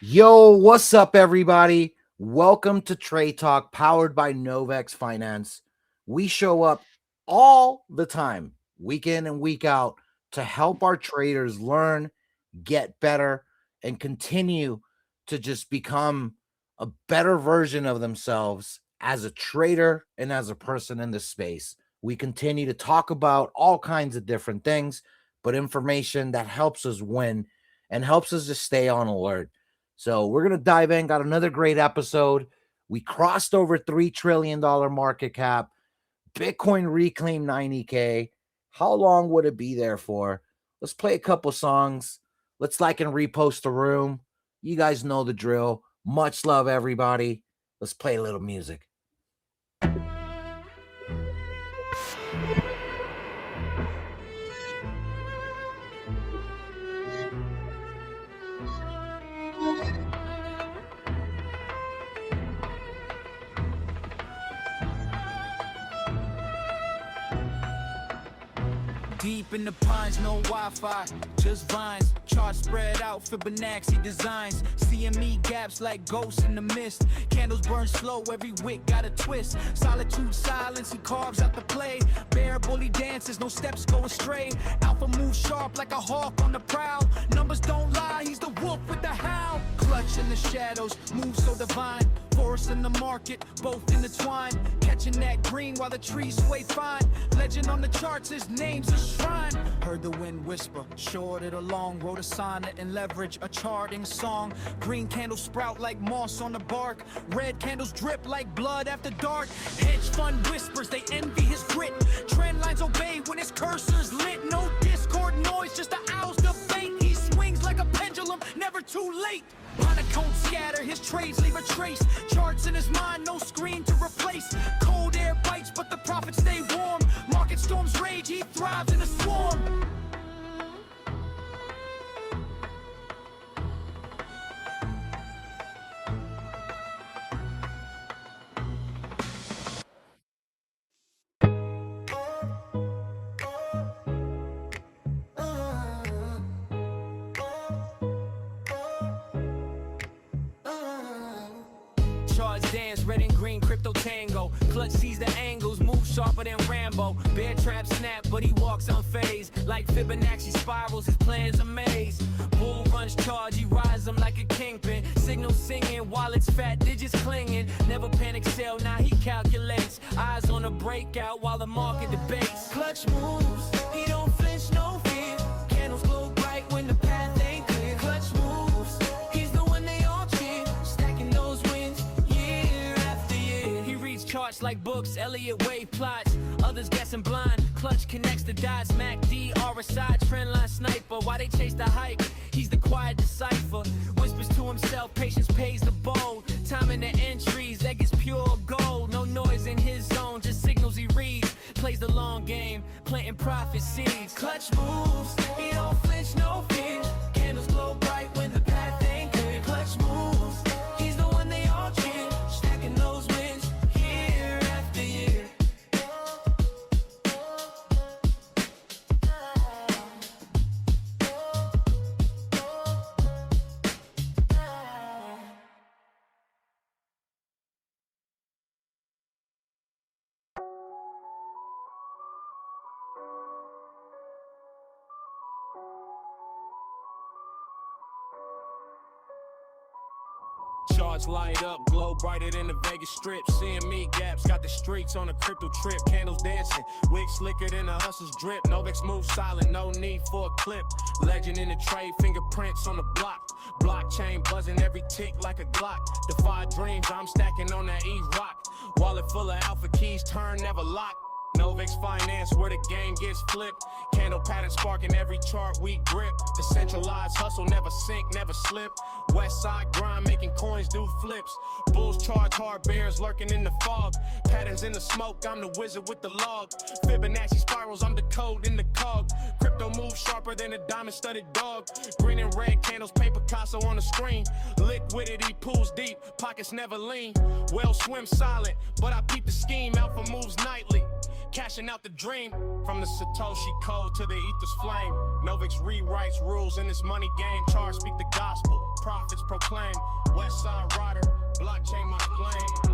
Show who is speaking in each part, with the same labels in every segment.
Speaker 1: Yo, what's up, everybody? Welcome to Trade Talk, powered by Novex Finance. We show up all the time, week in and week out, to help our traders learn, get better, and continue to just become a better version of themselves as a trader and as a person in this space. We continue to talk about all kinds of different things, but information that helps us win and helps us to stay on alert. So we're going to dive in. Got another great episode. We crossed over $3 trillion market cap. Bitcoin reclaimed 90K. How long would it be there for? Let's play a couple songs. Let's like and repost the room. You guys know the drill. Much love, everybody. Let's play a little music.
Speaker 2: Deep in the pines, no Wi-Fi, just vines. Charts spread out, Fibonacci designs. CME gaps like ghosts in the mist. Candles burn slow, every wick got a twist. Solitude, silence, he carves out the play. Bear bully dances, no steps go astray. Alpha moves sharp like a hawk on the prowl. Numbers don't lie, he's the wolf with the howl. Clutch in the shadows, move so divine. Forest in the market, both intertwined. Catching that green while the trees sway fine. Legend on the charts, his name's a shrine. Heard the wind whisper, shorted along. Wrote a sonnet and leverage a charting song. Green candles sprout like moss on the bark. Red candles drip like blood after dark. Hedge fund whispers, they envy his grit. Trend lines obey when his cursor's lit. No discord noise, just the owl's debate. He swings like a pendulum, never too late. Monotone scatter, his trades leave a trace. Charts in his mind, no screen to replace. Cold air bites, but the profits stay warm. Market storms rage, he thrives in a swarm. Charts dance, red and green, crypto tango. Clutch sees the angles, move sharper than Rambo. Bear trap snap, but he walks unfazed. Like Fibonacci spirals, his plan's a maze. Bull runs charge, he rides them like a kingpin. Signal singing, wallets fat, digits clinging. Never panic sell, now he calculates. Eyes on a breakout while the market debates. Clutch moves, he don't flinch, no fear. Candles glow bright when the path ain't clear. Clutch moves, he's the one they all cheer. Stacking those wins year after year. He reads charts like books, Elliott Wave plots. Others guessing blind, Clutch connects the dots. MACD, RSI, trendline sniper. Why they chase the hype? He's the quiet decipher. Whispers to himself, patience pays the bold. Timing the entries, that gets pure gold. No noise in his zone, just signals he reads. Plays the long game, planting profit seeds. Clutch moves, he don't flinch, no fear. Candles glow bright when the path ain't clear. Clutch moves, he's the one they all cheer. Stacking those wins year after year. Charts light up, glow brighter than the Vegas Strip. CME gaps, got the streaks on a crypto trip. Candles dancing, wig slicker than a hustler's drip. Novex move silent, no need for a clip. Legend in the trade, fingerprints on the block. Blockchain buzzing every tick like a Glock. Defy dreams, I'm stacking on that E-Rock. Wallet full of alpha keys, turn never lock. Novex Finance, where the game gets flipped. Candle pattern sparking every chart we grip. Decentralized hustle, never sink, never slip. West side grind, making coins do flips. Bulls charge hard, bears lurking in the fog. Patterns in the smoke, I'm the wizard with the log. Fibonacci spirals, I'm the code in the cog. Crypto moves sharper than a diamond-studded dog. Green and red candles, paint Picasso on the screen. Lit liquidity pools deep, pockets never lean. Well swim silent, but I peep the scheme. Alpha moves nightly, cashing out the dream. From the Satoshi code to the ether's flame, Novix rewrites rules in this money game. Charge speak the gospel, prophets proclaim. West side rider, blockchain my flame.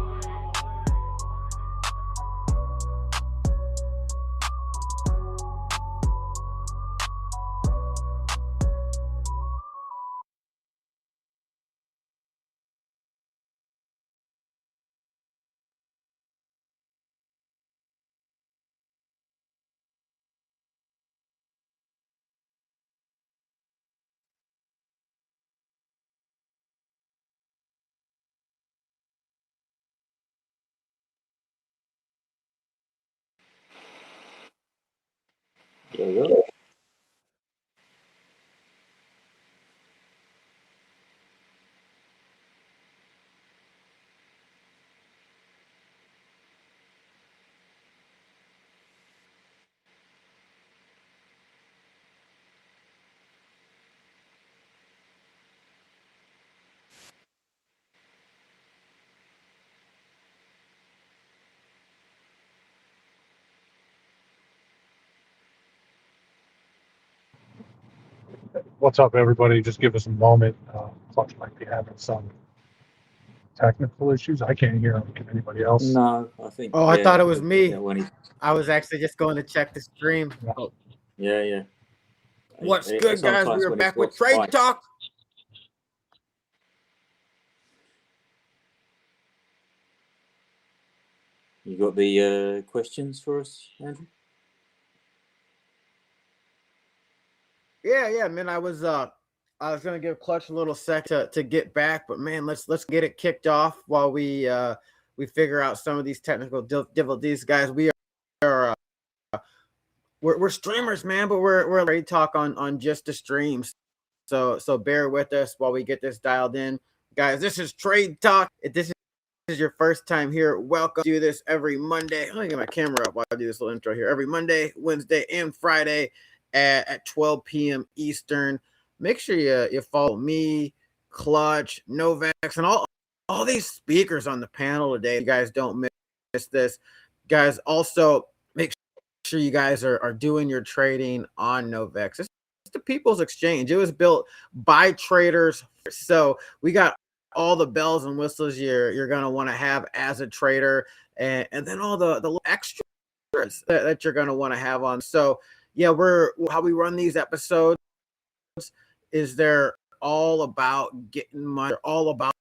Speaker 3: There we go.
Speaker 4: What's up, everybody? Just give us a moment. Clutch might be having some technical issues. I can't hear him. Can anybody else?
Speaker 3: No, I think.
Speaker 1: Oh, I thought it was me.
Speaker 3: Yeah, when he,
Speaker 1: I was actually just going to check the stream. Oh.
Speaker 3: yeah.
Speaker 1: What's good, guys? We are back with Trade Talk.
Speaker 3: You got the questions for us, Andrew?
Speaker 1: Yeah, man. I was gonna give Clutch a little sec to get back, but man, let's get it kicked off while we figure out some of these technical difficulties, guys. We're streamers, man, but we're Trade Talk on just the streams. So bear with us while we get this dialed in, guys. This is Trade Talk. If this is your first time here, welcome. Do this every Monday. Let me get my camera up while I do this little intro here. Every Monday, Wednesday, and Friday at 12 p.m. Eastern. Make sure you follow me, Clutch, Novex, and all these speakers on the panel today. You guys don't miss this. Guys, also make sure you guys are doing your trading on Novex. It's the people's exchange. It was built by traders. So we got all the bells and whistles you're going to want to have as a trader, and then all the extras that you're going to want to have on. So yeah, how we run these episodes is they're all about getting money, they're all about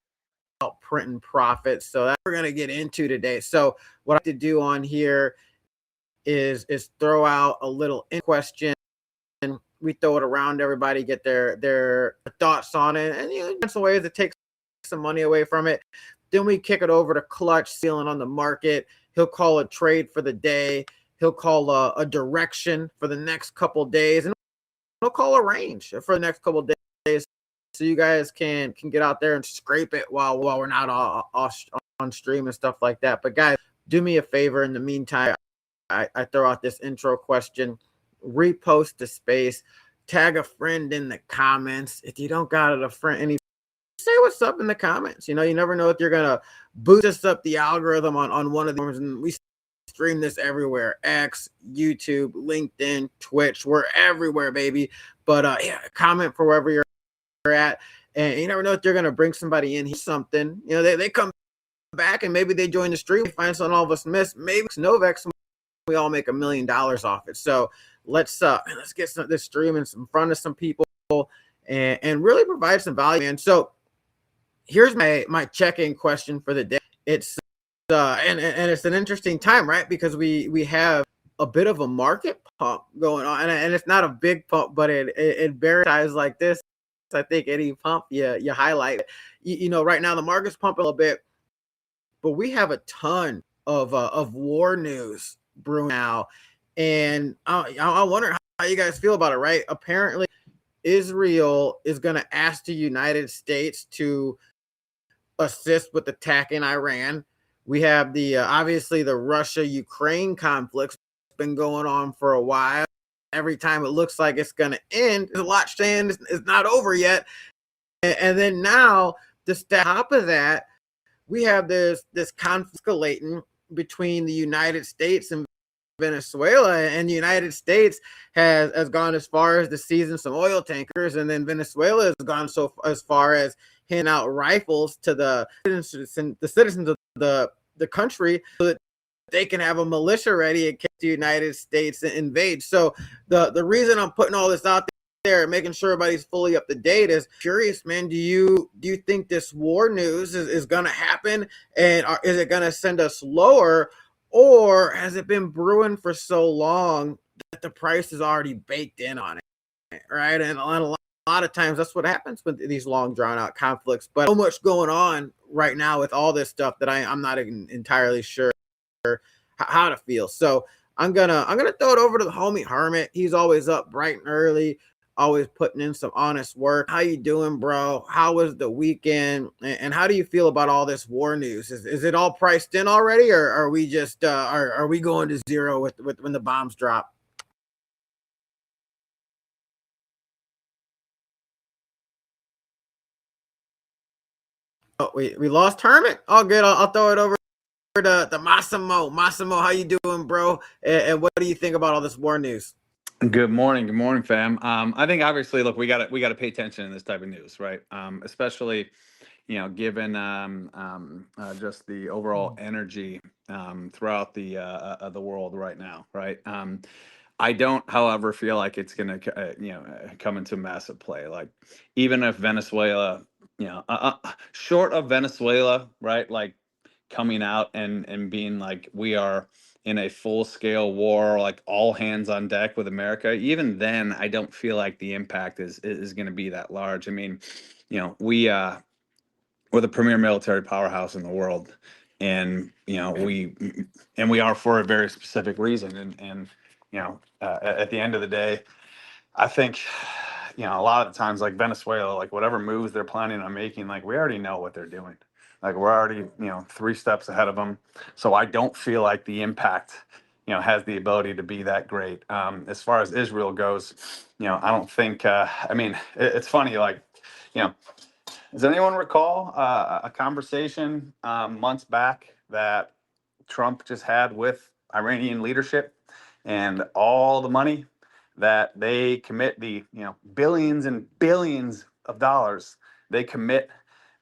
Speaker 1: printing profits. So that's what we're going to get into today. So what I like to do on here is throw out a little question. We throw it around, everybody get their thoughts on it, and that's the way to take some money away from it. Then we kick it over to Clutch, sealing on the market. He'll call a trade for the day. He'll call a direction for the next couple days, and he'll call a range for the next couple days, so you guys can get out there and scrape it while we're not on stream and stuff like that. But guys, do me a favor in the meantime. I throw out this intro question. Repost the space. Tag a friend in the comments. If you don't got a friend, say what's up in the comments. You never know if you're gonna boost us up the algorithm on one of the forms, and we stream this everywhere: X, YouTube, LinkedIn, Twitch. We're everywhere, baby. But yeah, comment for wherever you're at, and you never know if you're gonna bring somebody in here something. They come back and maybe they join the stream, find something all of us miss. Maybe it's Novex, we all make $1 million off it. So let's get this stream in front of some people and really provide some value, man. So here's my check-in question for the day. It's and it's an interesting time, right? Because we have a bit of a market pump going on, and it's not a big pump, but it varies times like this. I think any pump you highlight, right now the market's pumping a little bit, but we have a ton of war news brewing now, and I wonder how you guys feel about it. Right? Apparently, Israel is going to ask the United States to assist with attacking Iran. We have obviously the Russia-Ukraine conflict's been going on for a while. Every time it looks like it's going to end, there's a lot saying it's not over yet. And then now
Speaker 5: top of that, we have this conflict escalating between the United States and Venezuela, and the United States has gone as far as to season some oil tankers, and then Venezuela has gone so as far as handing out rifles to the citizens of the country so that they can have a militia ready in case the United States invades. So the reason I'm putting all this out there, making sure everybody's fully up to date, is curious, man. Do you think this war news is going to happen, and is it going to send us lower? Or has it been brewing for so long that the price is already baked in on it, right? And a lot of times that's what happens with these long drawn out conflicts. But so much going on right now with all this stuff that I'm not entirely sure how to feel. So I'm gonna throw it over to the homie Hermit. He's always up bright and early, always putting in some honest work. How you doing, bro? How was the weekend? And how do you feel about all this war news? Is it all priced in already, or are we just are we going to zero with when the bombs drop? Oh, we lost Hermit. All good. I'll throw it over to Massimo. Massimo, how you doing, bro? And what do you think about all this war news?
Speaker 6: Good morning, fam. I think obviously, look, we got to pay attention in this type of news, right? Especially, given just the overall energy throughout the world right now, right? I don't, however, feel like it's going to, come into massive play. Like, even if Venezuela, short of Venezuela, right? Like coming out and being like, we are in a full-scale war, like all hands on deck with America, even then I don't feel like the impact is going to be that large. I mean, we're the premier military powerhouse in the world, and we are for a very specific reason. And at the end of the day, I think, a lot of the times, like Venezuela, like whatever moves they're planning on making, like we already know what they're doing. Like we're already, 3 steps ahead of them. So I don't feel like the impact, has the ability to be that great. As far as Israel goes, I don't think, I mean, it's funny, like, does anyone recall a conversation months back that Trump just had with Iranian leadership, and all the money that they commit, the billions and billions of dollars they commit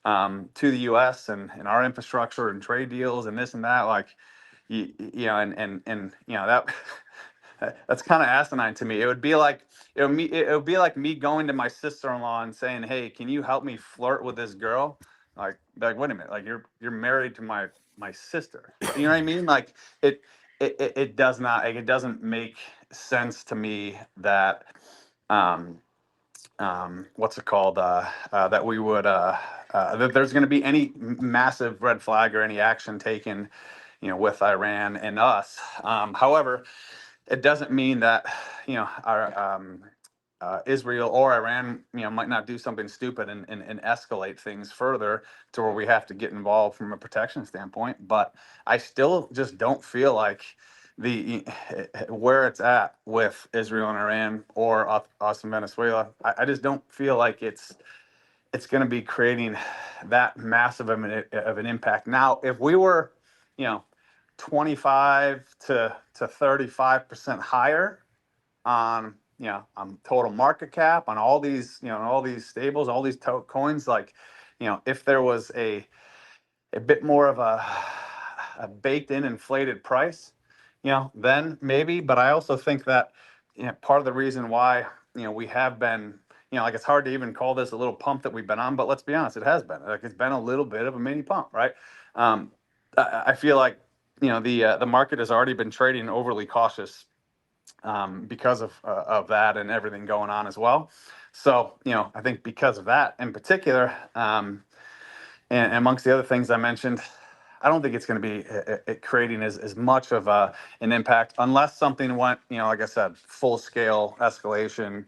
Speaker 6: to the U.S. and our infrastructure and trade deals and this and that, like and that that's kind of asinine to me. It would be like it would be like me going to my sister-in-law and saying, "Hey, can you help me flirt with this girl?" Like wait a minute, like you're married to my sister. You know what I mean? Like it does not, like, it doesn't make sense to me that what's it called that we would that there's going to be any massive red flag or any action taken with Iran and us. However, it doesn't mean that our Israel or Iran might not do something stupid and escalate things further to where we have to get involved from a protection standpoint. But I still just don't feel like the where it's at with Israel and Iran or us and Venezuela, I just don't feel like it's going to be creating that massive of an impact. Now, if we were 25 to 35% higher on on total market cap, on all these all these stables, all these coins, like if there was a bit more of a baked in inflated price, then maybe. But I also think that part of the reason why we have been like, it's hard to even call this a little pump that we've been on, but let's be honest, it has been, like, it's been a little bit of a mini pump, right? I feel like the market has already been trading overly cautious because of that and everything going on as well. So I think because of that in particular, and amongst the other things I mentioned, I don't think it's going to be creating as much of an impact unless something went, like I said, full scale escalation,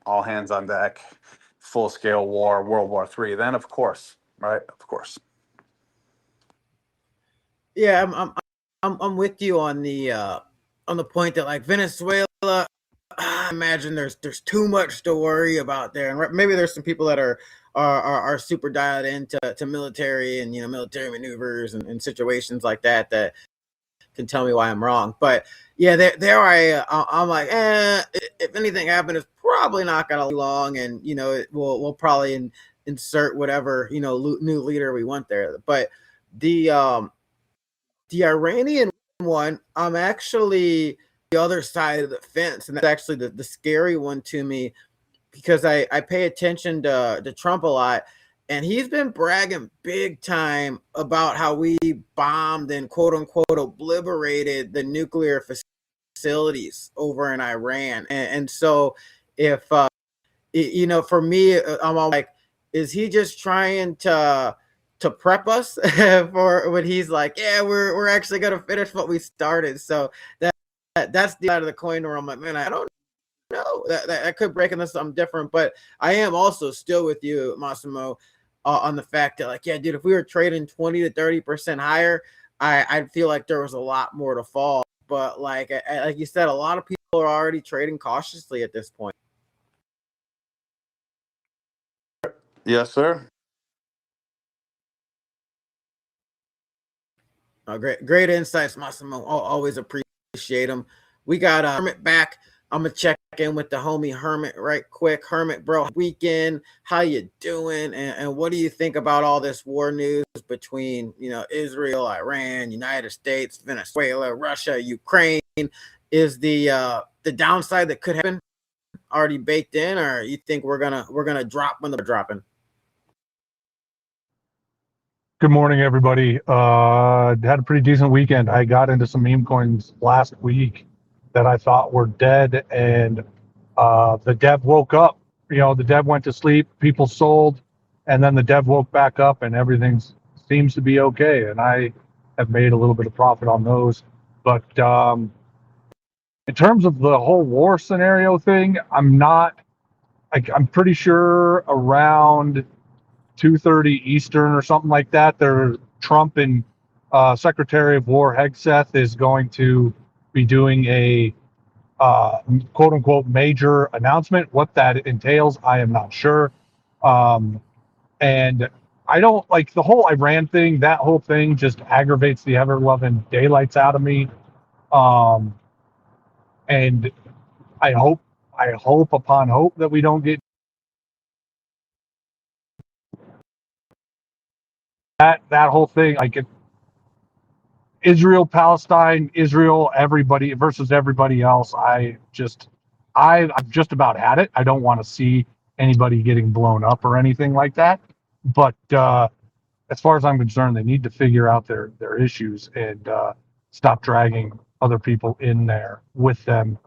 Speaker 6: all hands on deck, full scale war, World War III. Then of course, right? Of course.
Speaker 5: Yeah, I'm with you on the point that, like, Venezuela, I imagine there's too much to worry about there, and maybe there's some people that are are super dialed into military and military maneuvers and situations like that can tell me why I'm wrong. But yeah, I'm like, if anything happened, it's probably not gonna be long, and we'll probably insert whatever new leader we want there. But the Iranian one, I'm actually the other side of the fence, and that's actually the scary one to me, because I pay attention to Trump a lot, and he's been bragging big time about how we bombed and quote unquote obliterated the nuclear facilities over in Iran. And so if for me, I'm all like, is he just trying to prep us for when he's like, yeah, we're actually gonna finish what we started? So that's the side of the coin where I'm like, man, I don't know, that could break into something different. But I am also still with you, Massimo, on the fact that, like, yeah, dude, if we were trading 20 to 30% higher, I'd feel like there was a lot more to fall. But like you said, a lot of people are already trading cautiously at this point.
Speaker 6: Yes, sir.
Speaker 5: Great insights, Massimo. Always appreciate them. We got Hermit back. I'm gonna check in with the homie Hermit right quick. Hermit, bro, weekend, how you doing? And what do you think about all this war news between Israel, Iran, United States, Venezuela, Russia, Ukraine? Is the downside that could happen already baked in, or you think we're gonna drop when they're dropping?
Speaker 4: Good morning, everybody. Had a pretty decent weekend. I got into some meme coins last week that I thought were dead, and the dev woke up. The dev went to sleep, people sold, and then the dev woke back up, and everything seems to be okay. And I have made a little bit of profit on those. But in terms of the whole war scenario thing, I'm pretty sure around 2:30 Eastern or something like that, Trump and Secretary of War Hegseth is going to be doing a quote unquote major announcement. What that entails, I am not sure. And I don't like the whole Iran thing. That whole thing just aggravates the ever loving daylights out of me. And I hope upon hope that we don't get that whole thing. Like Israel, Palestine, Israel, everybody versus everybody else. I've just about had it. I don't want to see anybody getting blown up or anything like that. But as far as I'm concerned, they need to figure out their issues and stop dragging other people in there with them.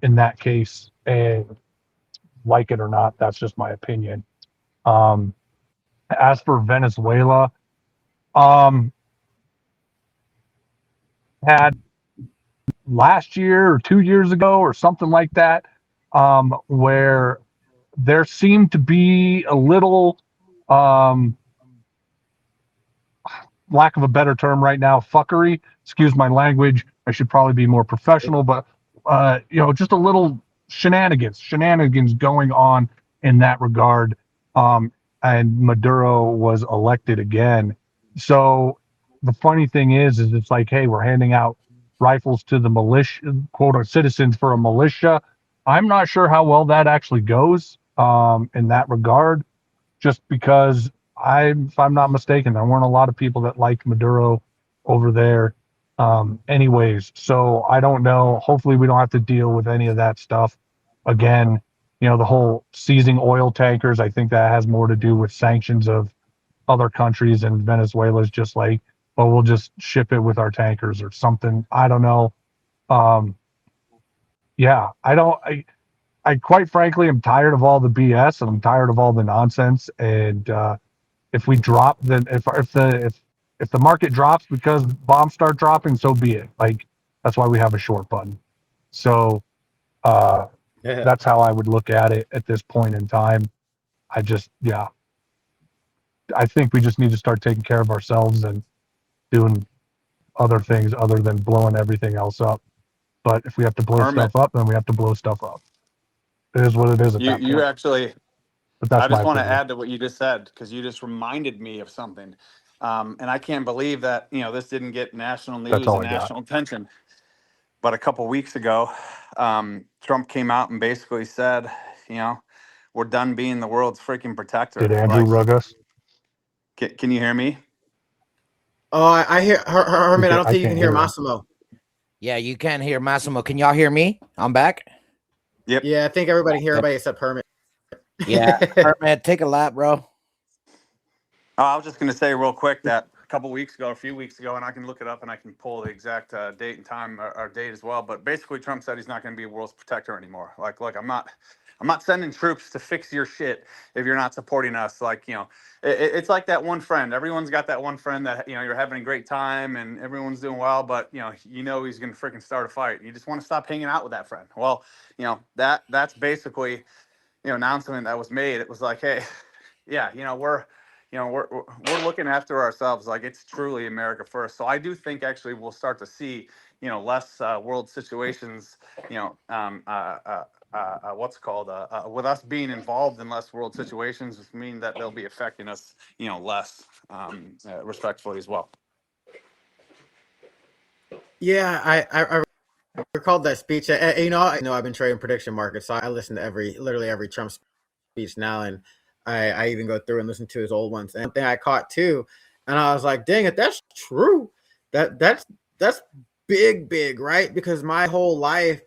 Speaker 4: In that case, and like it or not, that's just my opinion. As for Venezuela, had last year or 2 years ago or something like that, where there seemed to be a little, lack of a better term right now, fuckery. Excuse my language. I should probably be more professional, but just a little shenanigans going on in that regard. And Maduro was elected again. So the funny thing is it's like, hey, we're handing out rifles to the militia, quote, citizens for a militia. I'm not sure how well that actually goes in that regard, just because if I'm not mistaken, there weren't a lot of people that liked Maduro over there anyways. So I don't know. Hopefully we don't have to deal with any of that stuff again. The whole seizing oil tankers, I think that has more to do with sanctions of other countries, and Venezuela's just like, well, we'll just ship it with our tankers or something. I don't know. Yeah, I quite frankly am tired of all the BS, and I'm tired of all the nonsense. And if we drop, then if the market drops because bombs start dropping, so be it. Like, that's why we have a short button. So that's how I would look at it at this point in time. I think we just need to start taking care of ourselves and doing other things other than blowing everything else up. But if we have to blow
Speaker 6: Hermit,
Speaker 4: stuff up, then we have to blow stuff up. It is what it is at that
Speaker 6: you
Speaker 4: point.
Speaker 6: actually
Speaker 4: But that's
Speaker 6: I just
Speaker 4: my
Speaker 6: want to
Speaker 4: opinion.
Speaker 6: add to what you just said because you just reminded me of something. And I can't believe that, this didn't get national
Speaker 4: That's
Speaker 6: news
Speaker 4: all
Speaker 6: and
Speaker 4: I got.
Speaker 6: national attention. But a couple weeks ago, Trump came out and basically said, we're done being the world's freaking protector.
Speaker 4: Did Andrew
Speaker 6: Like,
Speaker 4: rug us?
Speaker 6: can you hear me?
Speaker 5: Oh, I hear Hermit. I don't
Speaker 4: I
Speaker 5: think you
Speaker 4: can't
Speaker 5: can hear
Speaker 4: hear him.
Speaker 5: Massimo.
Speaker 1: Yeah, you can't hear Massimo. Can y'all hear me? I'm back.
Speaker 6: Yep.
Speaker 5: Yeah, I think everybody hear everybody except Hermit.
Speaker 1: Yeah, Hermit, take a lap, bro.
Speaker 6: I was just going to say real quick that a couple weeks ago, a few weeks ago, and I can look it up and I can pull the exact date and time or date as well. But basically, Trump said he's not going to be a world's protector anymore. Like, look, I'm not sending troops to fix your shit if you're not supporting us. Like, it's like that one friend. Everyone's got that one friend that you're having a great time and everyone's doing well, but he's going to freaking start a fight. You just want to stop hanging out with that friend. Well, that's basically announcement that was made. It was like, hey, yeah, we're looking after ourselves. Like, it's truly America first. So I do think actually we'll start to see less world situations. What's called with us being involved in less world situations, which mean that they'll be affecting us less respectfully as well.
Speaker 5: Yeah, I recalled that speech. I know I've been trading prediction markets, so I listen to literally every Trump speech now, and I even go through and listen to his old ones. And one thing I caught too, and I was like, dang it, that's true. That's big, right? Because my whole life,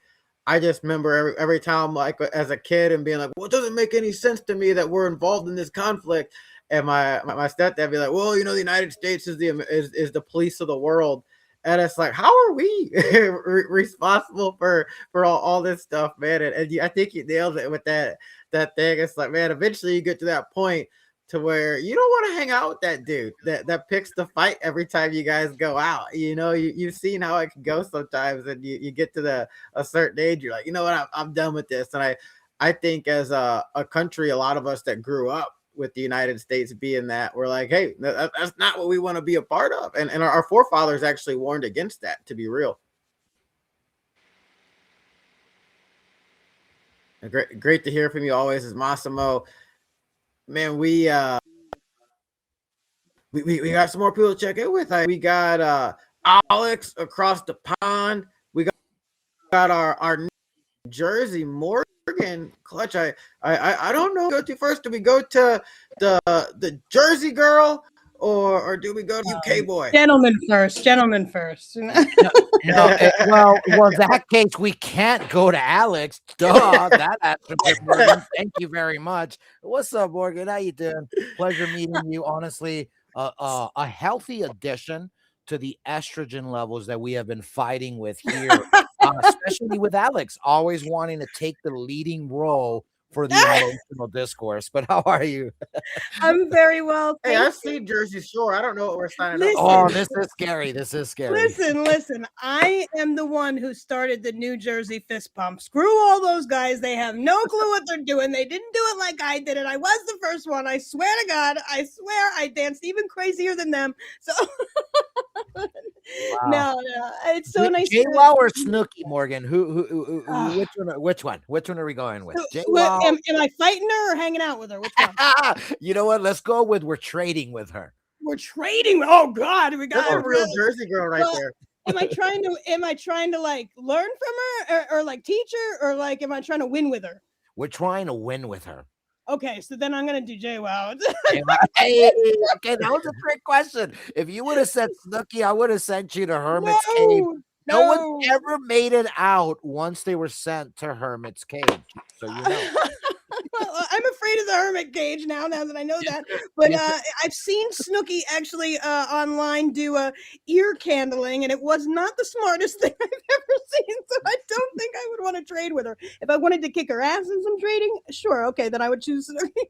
Speaker 5: I just remember every time, like as a kid, and being like, well, it doesn't make any sense to me that we're involved in this conflict. And my stepdad be like, well, the United States is the police of the world. And it's like, how are we responsible for all this stuff, man? And I think you nailed it with that thing. It's like, man, eventually you get to that point to where you don't want to hang out with that dude that picks the fight every time you guys go out. You've seen how it can go sometimes, and you get to a certain age, you're like, you know what, I'm done with this. And I think as a country, a lot of us that grew up with the United States being that, we're like, hey, that's not what we want to be a part of. And our forefathers actually warned against that, to be real. Great to hear from you always, as Massimo. Man, we got some more people to check in with. We got Alex across the pond. We got our New Jersey Morgan Clutch. I don't know. Go to first. Do we go to the Jersey girl, or do we go to UK boy?
Speaker 7: Gentlemen first.
Speaker 1: No, well, in that case, we can't go to Alex. Duh, that answer, Morgan. Thank you very much. What's up, Morgan? How you doing? Pleasure meeting you. Honestly, a healthy addition to the estrogen levels that we have been fighting with here, especially with Alex, always wanting to take the leading role for the emotional discourse. But how are you?
Speaker 7: I'm very well.
Speaker 5: Hey, I've seen Jersey Shore. I don't know what we're signing up.
Speaker 1: Oh, this is scary. This is scary.
Speaker 7: Listen. I am the one who started the New Jersey fist pump. Screw all those guys. They have no clue what they're doing. They didn't do it like I did it. I was the first one. I swear to God. I swear I danced even crazier than them. So
Speaker 1: Wow.
Speaker 7: no, it's so nice.
Speaker 1: JWoww or Snooki, Morgan? Which one? Which one are we going with? JWoww.
Speaker 7: Am I fighting her or hanging out with her? Which one?
Speaker 1: You know what? Let's go with we're trading with her.
Speaker 7: We're trading. Oh God, we got
Speaker 5: a real Jersey girl right there.
Speaker 7: Am I trying to like learn from her or like teach her, or like am I trying to win with her?
Speaker 1: We're trying to win with her.
Speaker 7: Okay, so then I'm gonna do JWoww.
Speaker 1: Hey, okay, that was a trick question. If you would have said Snooki, I would have sent you to Hermit's Cave. No one's ever made it out once they were sent to Hermit's Cage. So you know.
Speaker 7: I'm afraid of the hermit cage now that I know that. But I've seen Snooki actually online do ear candling, and it was not the smartest thing I've ever seen. So I don't think I would want to trade with her. If I wanted to kick her ass in some trading, sure, okay, then I would choose Snooki.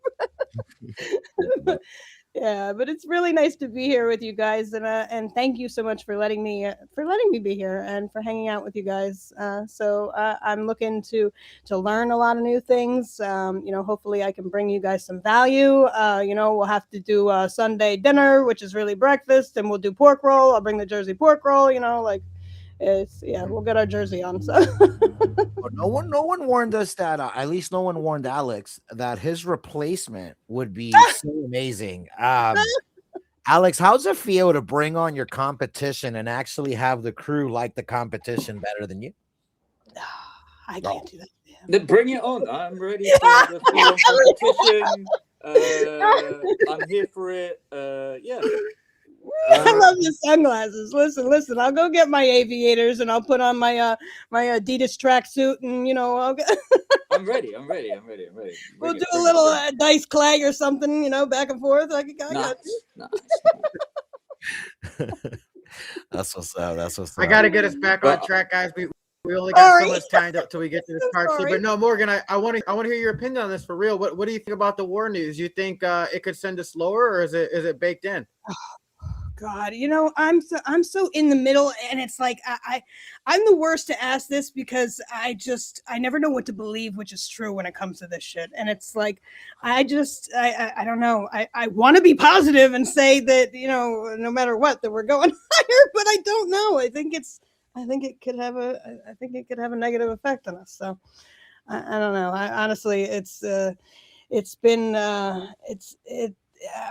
Speaker 7: Yeah, but it's really nice to be here with you guys, and thank you so much for letting me be here and for hanging out with you guys. So I'm looking to learn a lot of new things. Hopefully I can bring you guys some value. We'll have to do Sunday dinner, which is really breakfast, and we'll do pork roll. I'll bring the Jersey pork roll. We'll get our jersey on. So
Speaker 1: But no one warned us that at least no one warned Alex that his replacement would be so amazing. Alex, how's it feel to bring on your competition and actually have the crew like the competition better than you?
Speaker 7: I can't do that.
Speaker 3: Then bring it on. I'm ready for the full-on competition. I'm here for it. Yeah.
Speaker 7: I love the sunglasses. Listen. I'll go get my aviators and I'll put on my my Adidas tracksuit, and
Speaker 3: I'm ready.
Speaker 7: We'll do a little dice clag or something, back and forth.
Speaker 3: Nice.
Speaker 1: That's what's up.
Speaker 5: I got to get us back on track, guys. We only got so much time till we get to this part. But no, Morgan, I want to hear your opinion on this for real. What do you think about the war news? You think it could send us slower, or is it baked in?
Speaker 7: God, I'm so in the middle, and it's like I'm the worst to ask this because I never know what to believe, which is true when it comes to this shit. And it's like I don't know. I want to be positive and say that no matter what that we're going higher, but I don't know. I think it could have a negative effect on us. So I don't know. Honestly,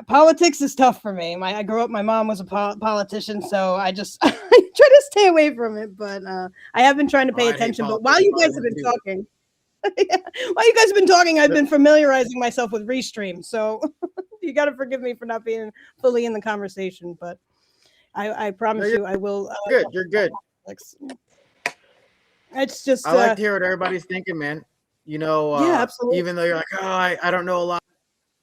Speaker 7: politics is tough for me. I grew up, my mom was a politician, so I just I try to stay away from it. But I have been trying to pay attention. But while you guys have been talking, I've been familiarizing myself with Restream. So you got to forgive me for not being fully in the conversation. But I promise you, I will.
Speaker 5: You're good.
Speaker 7: It's just.
Speaker 5: I like to hear what everybody's thinking, man.
Speaker 7: Absolutely.
Speaker 5: Even though you're like, oh, I don't know a lot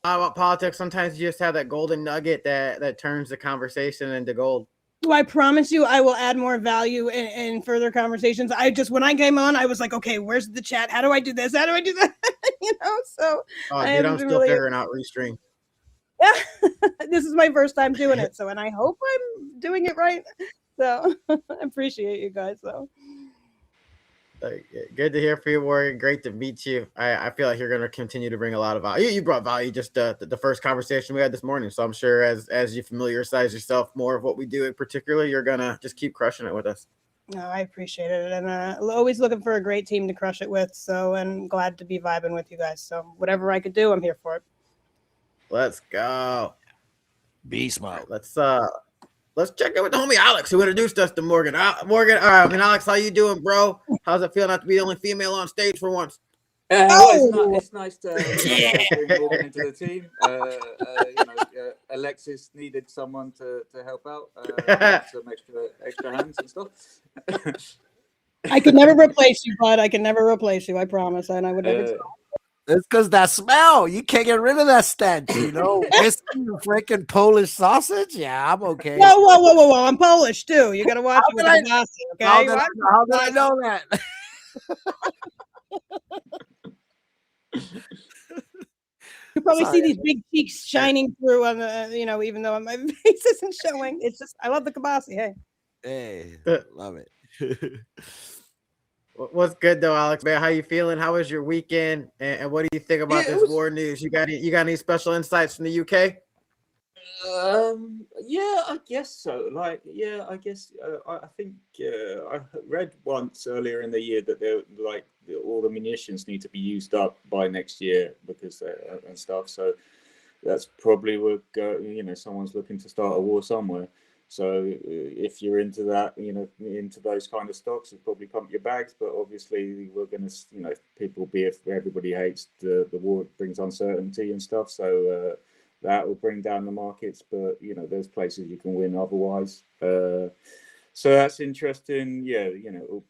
Speaker 5: about politics, sometimes you just have that golden nugget that turns the conversation into gold.
Speaker 7: Well, I promise you I will add more value in further conversations. When I came on, I was like, okay, where's the chat? How do I do this? How do I do that? So
Speaker 5: I'm still figuring out Restream.
Speaker 7: Yeah, this is my first time doing it, and I hope I'm doing it right. So I appreciate you guys. So
Speaker 5: good to hear from you, Morgan. Great to meet you. I feel like you're going to continue to bring a lot of value. You brought value just the first conversation we had this morning. So I'm sure as you familiarize yourself more of what we do in particular, you're going to just keep crushing it with us.
Speaker 7: No, I appreciate it. And always looking for a great team to crush it with. So, and glad to be vibing with you guys. So whatever I could do, I'm here for it.
Speaker 5: Let's go.
Speaker 1: Beast mode.
Speaker 5: Let's check in with the homie Alex, who introduced us to Morgan. Alex, how you doing, bro? How's it feel not to be the only female on stage for once?
Speaker 3: It's nice to bring Morgan into the team. Alexis needed someone to help out, some extra hands and stuff.
Speaker 7: I could never replace you, bud. I can never replace you. I promise. And I would never.
Speaker 1: It's because that smell. You can't get rid of that stench, Whiskey and freaking Polish sausage. Yeah, I'm okay.
Speaker 7: Whoa. I'm Polish too. You got to watch me. Okay?
Speaker 1: How did I know that?
Speaker 7: You probably see these big cheeks shining through on the, even though my face isn't showing. It's just, I love the kibasi.
Speaker 1: Hey, love it.
Speaker 5: What's good though, Alex? Man, how you feeling? How was your weekend? And what do you think about this war news? You got any special insights from the UK?
Speaker 3: Yeah, I guess so. I think I read once earlier in the year that all the munitions need to be used up by next year because and stuff. So that's probably someone's looking to start a war somewhere. So if you're into that, into those kind of stocks, you probably pump your bags. But obviously, we're going to, everybody hates the war, it brings uncertainty and stuff. So that will bring down the markets. But there's places you can win otherwise. So that's interesting. Yeah, we'll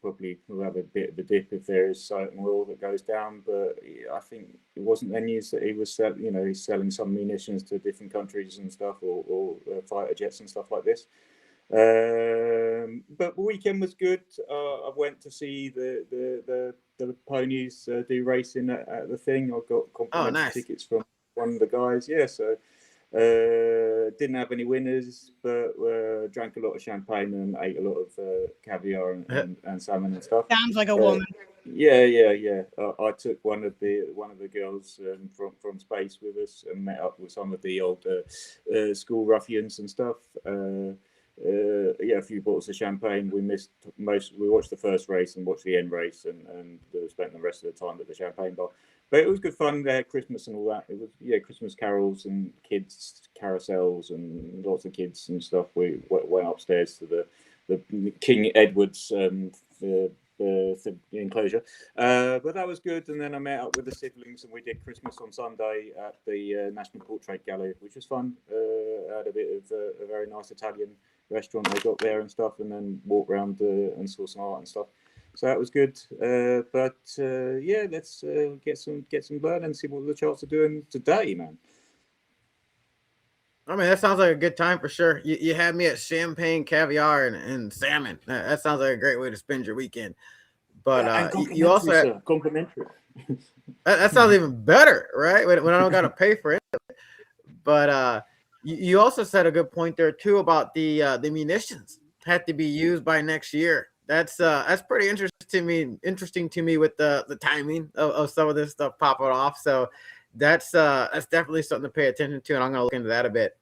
Speaker 3: have a bit of a dip if there is certain oil that goes down. But I think it wasn't the news that he was he's selling some munitions to different countries and stuff, or fighter jets and stuff like this. But the weekend was good. I went to see the ponies do racing at the thing. I got complimentary tickets from one of the guys. Yeah, so. Didn't have any winners, but drank a lot of champagne and ate a lot of caviar and salmon and stuff.
Speaker 7: Sounds like a woman.
Speaker 3: Yeah. I took one of the girls from space with us and met up with some of the old school ruffians and stuff. a few bottles of champagne. We missed most. We watched the first race and watched the end race, and spent the rest of the time at the champagne bar. But it was good fun. They had Christmas and all that. It was Christmas carols and kids carousels and lots of kids and stuff. We went upstairs to the King Edward's the enclosure, but that was good. And then I met up with the siblings and we did Christmas on Sunday at the National Portrait Gallery, which was fun. Had a bit of a very nice Italian restaurant they got there and stuff, and then walked around and saw some art and stuff. So that was good. Let's get some blood and see what the charts are doing today, man.
Speaker 5: I mean, that sounds like a good time for sure. You had me at champagne, caviar, and salmon. That sounds like a great way to spend your weekend. But you also had
Speaker 3: complimentary.
Speaker 5: that sounds even better, right? When I don't got to pay for it. But you also said a good point there too about the munitions had to be used by next year. That's pretty interesting to me with the timing of some of this stuff popping off. So that's definitely something to pay attention to, and I'm going to look into that a bit.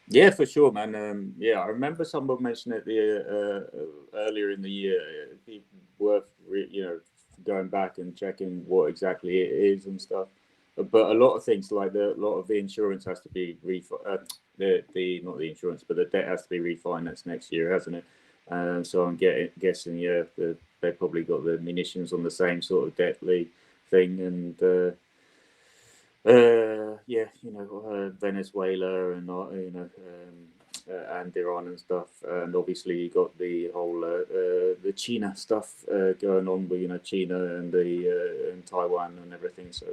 Speaker 3: Yeah, for sure, man. I remember someone mentioned it earlier in the year. It'd be worth going back and checking what exactly it is and stuff. But a lot of things, like a lot of the insurance has to be not the insurance, but the debt has to be refinanced next year, hasn't it? So I'm guessing, they probably got the munitions on the same sort of debt thing, and Venezuela and and Iran and stuff, and obviously you got the whole the China stuff going on with China and and Taiwan and everything. So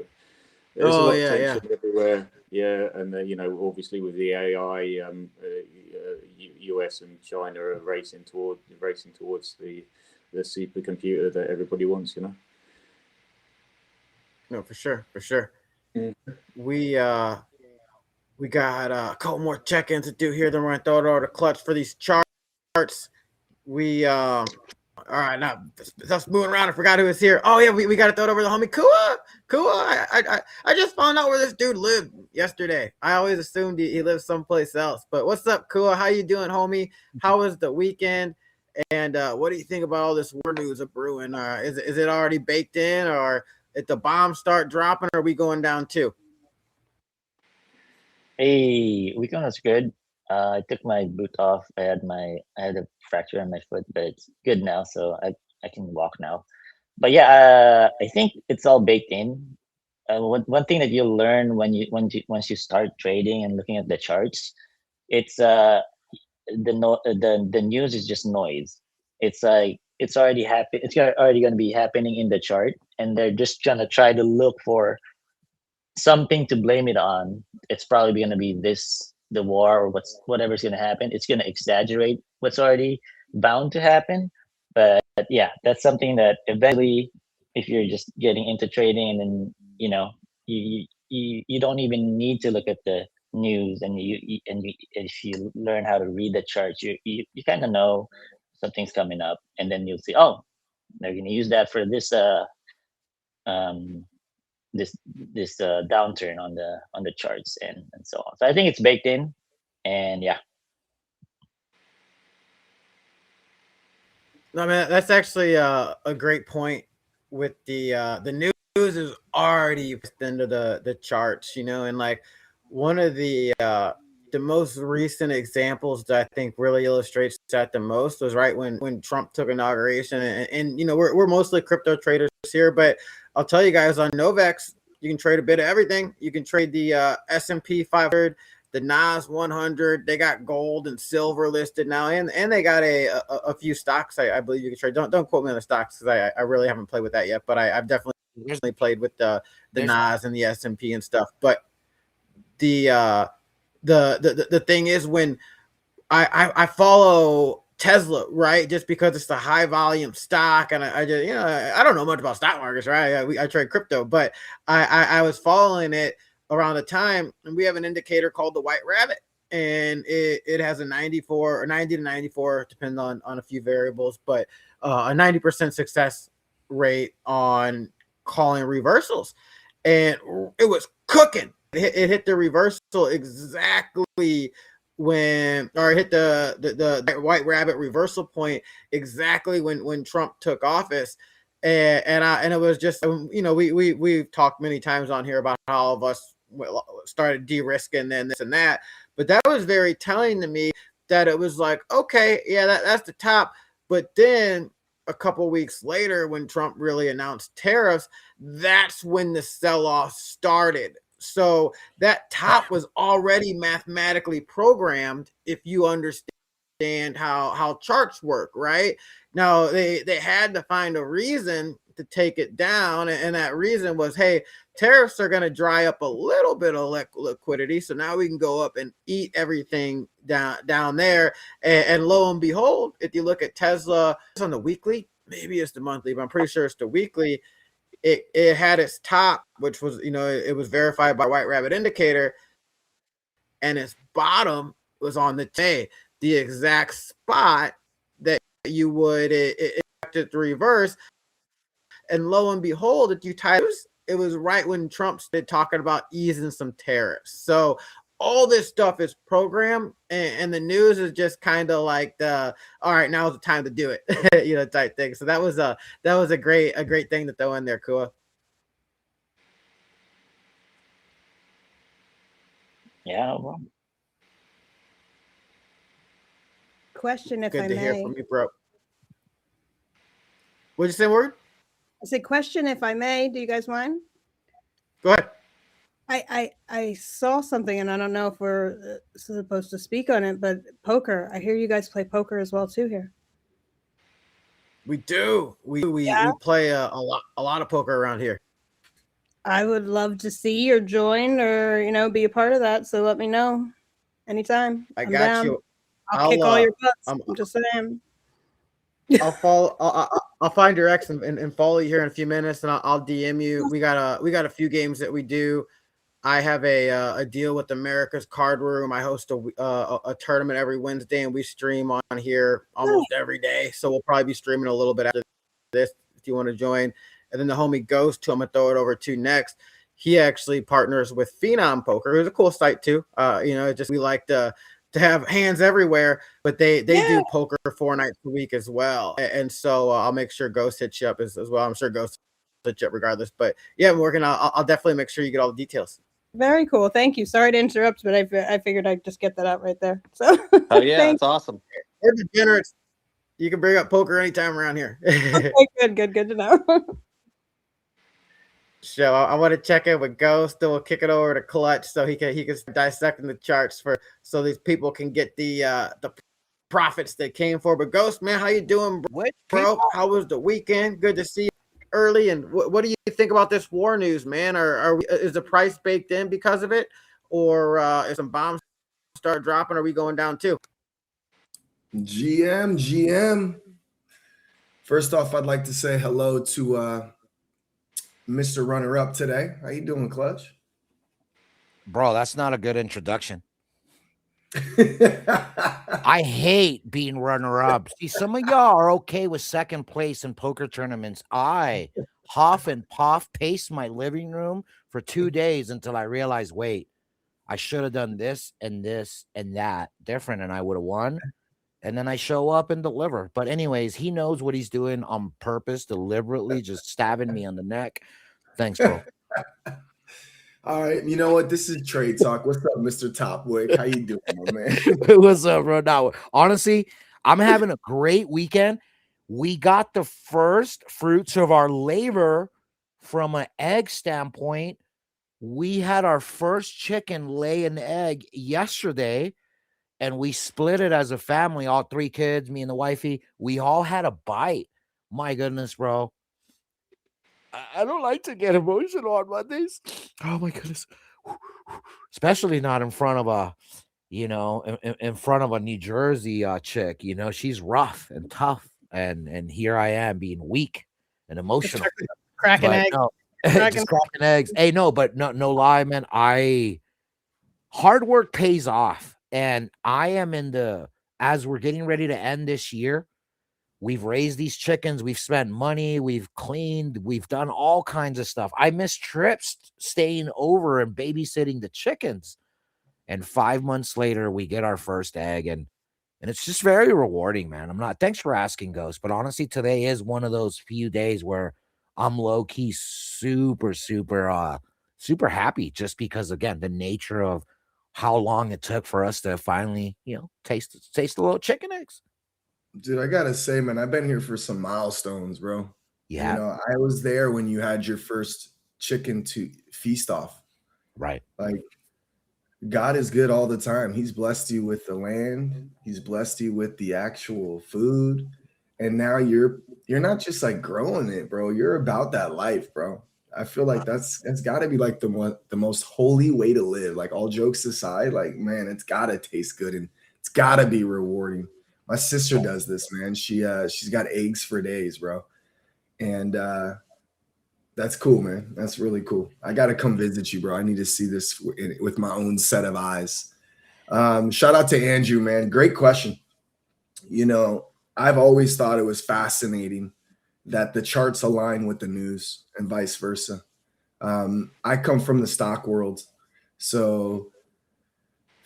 Speaker 3: there's a lot of tension everywhere. Yeah, and obviously with the AI, US and China are racing towards the supercomputer that everybody wants.
Speaker 5: No, for sure.
Speaker 3: Mm.
Speaker 5: We got a couple more check-ins to do here. Then we're gonna throw it over to Clutch for these charts. All right, now that's moving around. I forgot who was here. Oh yeah, we got to throw it over to the homie Kua. I just found out where this dude lived yesterday. I always assumed he lived someplace else. But what's up, Kua? How you doing, homie? How was the weekend? And what do you think about all this war news of brewing? Is it already baked in, or if the bombs start dropping, are we going down too?
Speaker 8: Hey, weekend was good. I took my boot off. I had a fracture in my foot, but it's good now, so I can walk now. But yeah, I think it's all baked in. One thing that you'll learn once you start trading and looking at the charts, it's the news is just noise. It's like it's already happened. It's already going to be happening in the chart, and they're just gonna try to look for something to blame it on. It's probably going to be the war, or whatever's going to happen. It's going to exaggerate what's already bound to happen. But yeah, that's something that eventually, if you're just getting into trading, and then you don't even need to look at the news, and if you learn how to read the charts, you kind of know something's coming up, and then you'll see, oh, they're going to use that for this downturn on the charts and so on. So I think it's baked in, and yeah.
Speaker 5: No, man, that's actually a great point. With the news is already into the charts, and like one of the most recent examples that I think really illustrates that the most was right when Trump took inauguration, and we're mostly crypto traders here, but I'll tell you guys, on Novex, you can trade a bit of everything. You can trade the S&P 500, the NAS 100. They got gold and silver listed now, and they got a few stocks. I believe you can trade. Don't quote me on the stocks, because I really haven't played with that yet. But I've definitely played with the NAS and the S&P and stuff. But the thing is, when I follow Tesla, right? Just because it's a high volume stock, and I just I don't know much about stock markets, right? I trade crypto, but I was following it around the time, and we have an indicator called the White Rabbit, and it has a 94 or 90 to 94, depending on a few variables, but a 90% success rate on calling reversals, and it was cooking. It hit the reversal exactly hit the white rabbit reversal point exactly when Trump took office. And it was just, we've talked many times on here about how all of us started de-risking then this and that, but that was very telling to me that it was like, okay, yeah, that's the top. But then a couple weeks later, when Trump really announced tariffs, that's when the sell-off started. So that top was already mathematically programmed if you understand how charts work, right? Now they had to find a reason to take it down, and that reason was, hey, tariffs are going to dry up a little bit of liquidity, so now we can go up and eat everything down there. And lo and behold, if you look at Tesla, it's on the weekly, maybe it's the monthly, but I'm pretty sure it's the weekly. It had its top, which was, it was verified by White Rabbit Indicator, and its bottom was on the exact spot that you would expect it to reverse. And lo and behold, if you tie it was right when Trump started talking about easing some tariffs. So all this stuff is programmed, and the news is just kind of like all right, now's the time to do it, type thing. So that was a great thing to throw in there, Kua.
Speaker 8: Yeah. Well,
Speaker 7: Question, if
Speaker 5: good
Speaker 7: I
Speaker 5: to hear
Speaker 7: may.
Speaker 5: from you, bro. What'd you say, word?
Speaker 7: I said, question, if I may. Do you guys mind?
Speaker 5: Go ahead.
Speaker 7: I saw something, and I don't know if we're supposed to speak on it, but poker. I hear you guys play poker as well too here.
Speaker 5: We do. We play a lot of poker around here.
Speaker 7: I would love to see or join or be a part of that. So let me know anytime. I'm
Speaker 5: got
Speaker 7: down.
Speaker 5: you.
Speaker 7: I'll kick all your butts. I'm just saying.
Speaker 5: I'll follow. I'll find your ex and follow you here in a few minutes, and I'll DM you. We got a few games that we do. I have a deal with America's Card Room. I host a tournament every Wednesday, and we stream on here almost every day. So we'll probably be streaming a little bit after this if you want to join. And then the homie Ghost, who I'm gonna throw it over to next. He actually partners with Phenom Poker, who's a cool site too. We like to have hands everywhere, but they do poker 4 nights a week as well. And so I'll make sure Ghost hits you up as well. I'm sure Ghost hits you up regardless. But yeah, Morgan, I'll definitely make sure you get all the details.
Speaker 7: Very cool. Thank you. Sorry to interrupt, but I figured I'd just get that out right there. So
Speaker 6: Oh yeah, that's awesome.
Speaker 5: We're degenerates. You can bring up poker anytime around here.
Speaker 7: Okay, good to know.
Speaker 5: So I want to check in with Ghost, then we'll kick it over to Clutch so he can start dissecting the charts so these people can get the profits they came for. But Ghost, man, how you doing, bro? How was the weekend? Good to see you early. And what do you think about this war news, man? Is the price baked in because of it, or if some bombs start dropping, are we going down too?
Speaker 9: GM. First off, I'd like to say hello to Mr. Runner-Up today. How you doing, Clutch?
Speaker 1: Bro, that's not a good introduction. I hate being runner-up. See, some of y'all are okay with second place in poker tournaments. I huff and puff paced my living room for 2 days until I realized, wait, I should have done this and that different, and I would have won. And then I show up and deliver. But anyways, he knows what he's doing on purpose, deliberately, just stabbing me on the neck. Thanks, bro.
Speaker 9: All right. You know what? This is Trade Talk. What's up, Mr. Topwick? How you doing, my man?
Speaker 1: What's up, bro? Now, honestly, I'm having a great weekend. We got the first fruits of our labor from an egg standpoint. We had our first chicken lay an egg yesterday, and we split it as a family, all 3 kids, me and the wifey. We all had a bite. My goodness, bro. I don't like to get emotional on Mondays. Oh, my goodness. Especially not in front of in front of a New Jersey chick. She's rough and tough. And here I am being weak and emotional.
Speaker 7: Cracking eggs.
Speaker 1: No, just cracking eggs. Hey, no, but no lie, man. Hard work pays off. And I am as we're getting ready to end this year, we've raised these chickens, we've spent money, we've cleaned, we've done all kinds of stuff. I miss trips staying over and babysitting the chickens. And 5 months later, we get our first egg, and it's just very rewarding, man. Thanks for asking, Ghost. But honestly, today is one of those few days where I'm low key super, super happy just because, again, the nature of how long it took for us to finally, taste the little chicken eggs.
Speaker 9: Dude, I gotta say, man, I've been here for some milestones, bro.
Speaker 1: Yeah,
Speaker 9: I was there when you had your first chicken to feast off.
Speaker 1: right.
Speaker 9: Like, God is good all the time. He's blessed you with the land. He's blessed you with the actual food. And now you're not just like growing it, bro. You're about that life, bro. I feel like that's got to be like the most holy way to live. Like, all jokes aside, like, man, it's got to taste good and it's got to be rewarding. My sister does this, man. She's got eggs for days, bro. And that's cool, man. That's really cool. I got to come visit you, bro. I need to see this with my own set of eyes. Shout out to Andrew, man. Great question. I've always thought it was fascinating that the charts align with the news and vice versa. I come from the stock world, so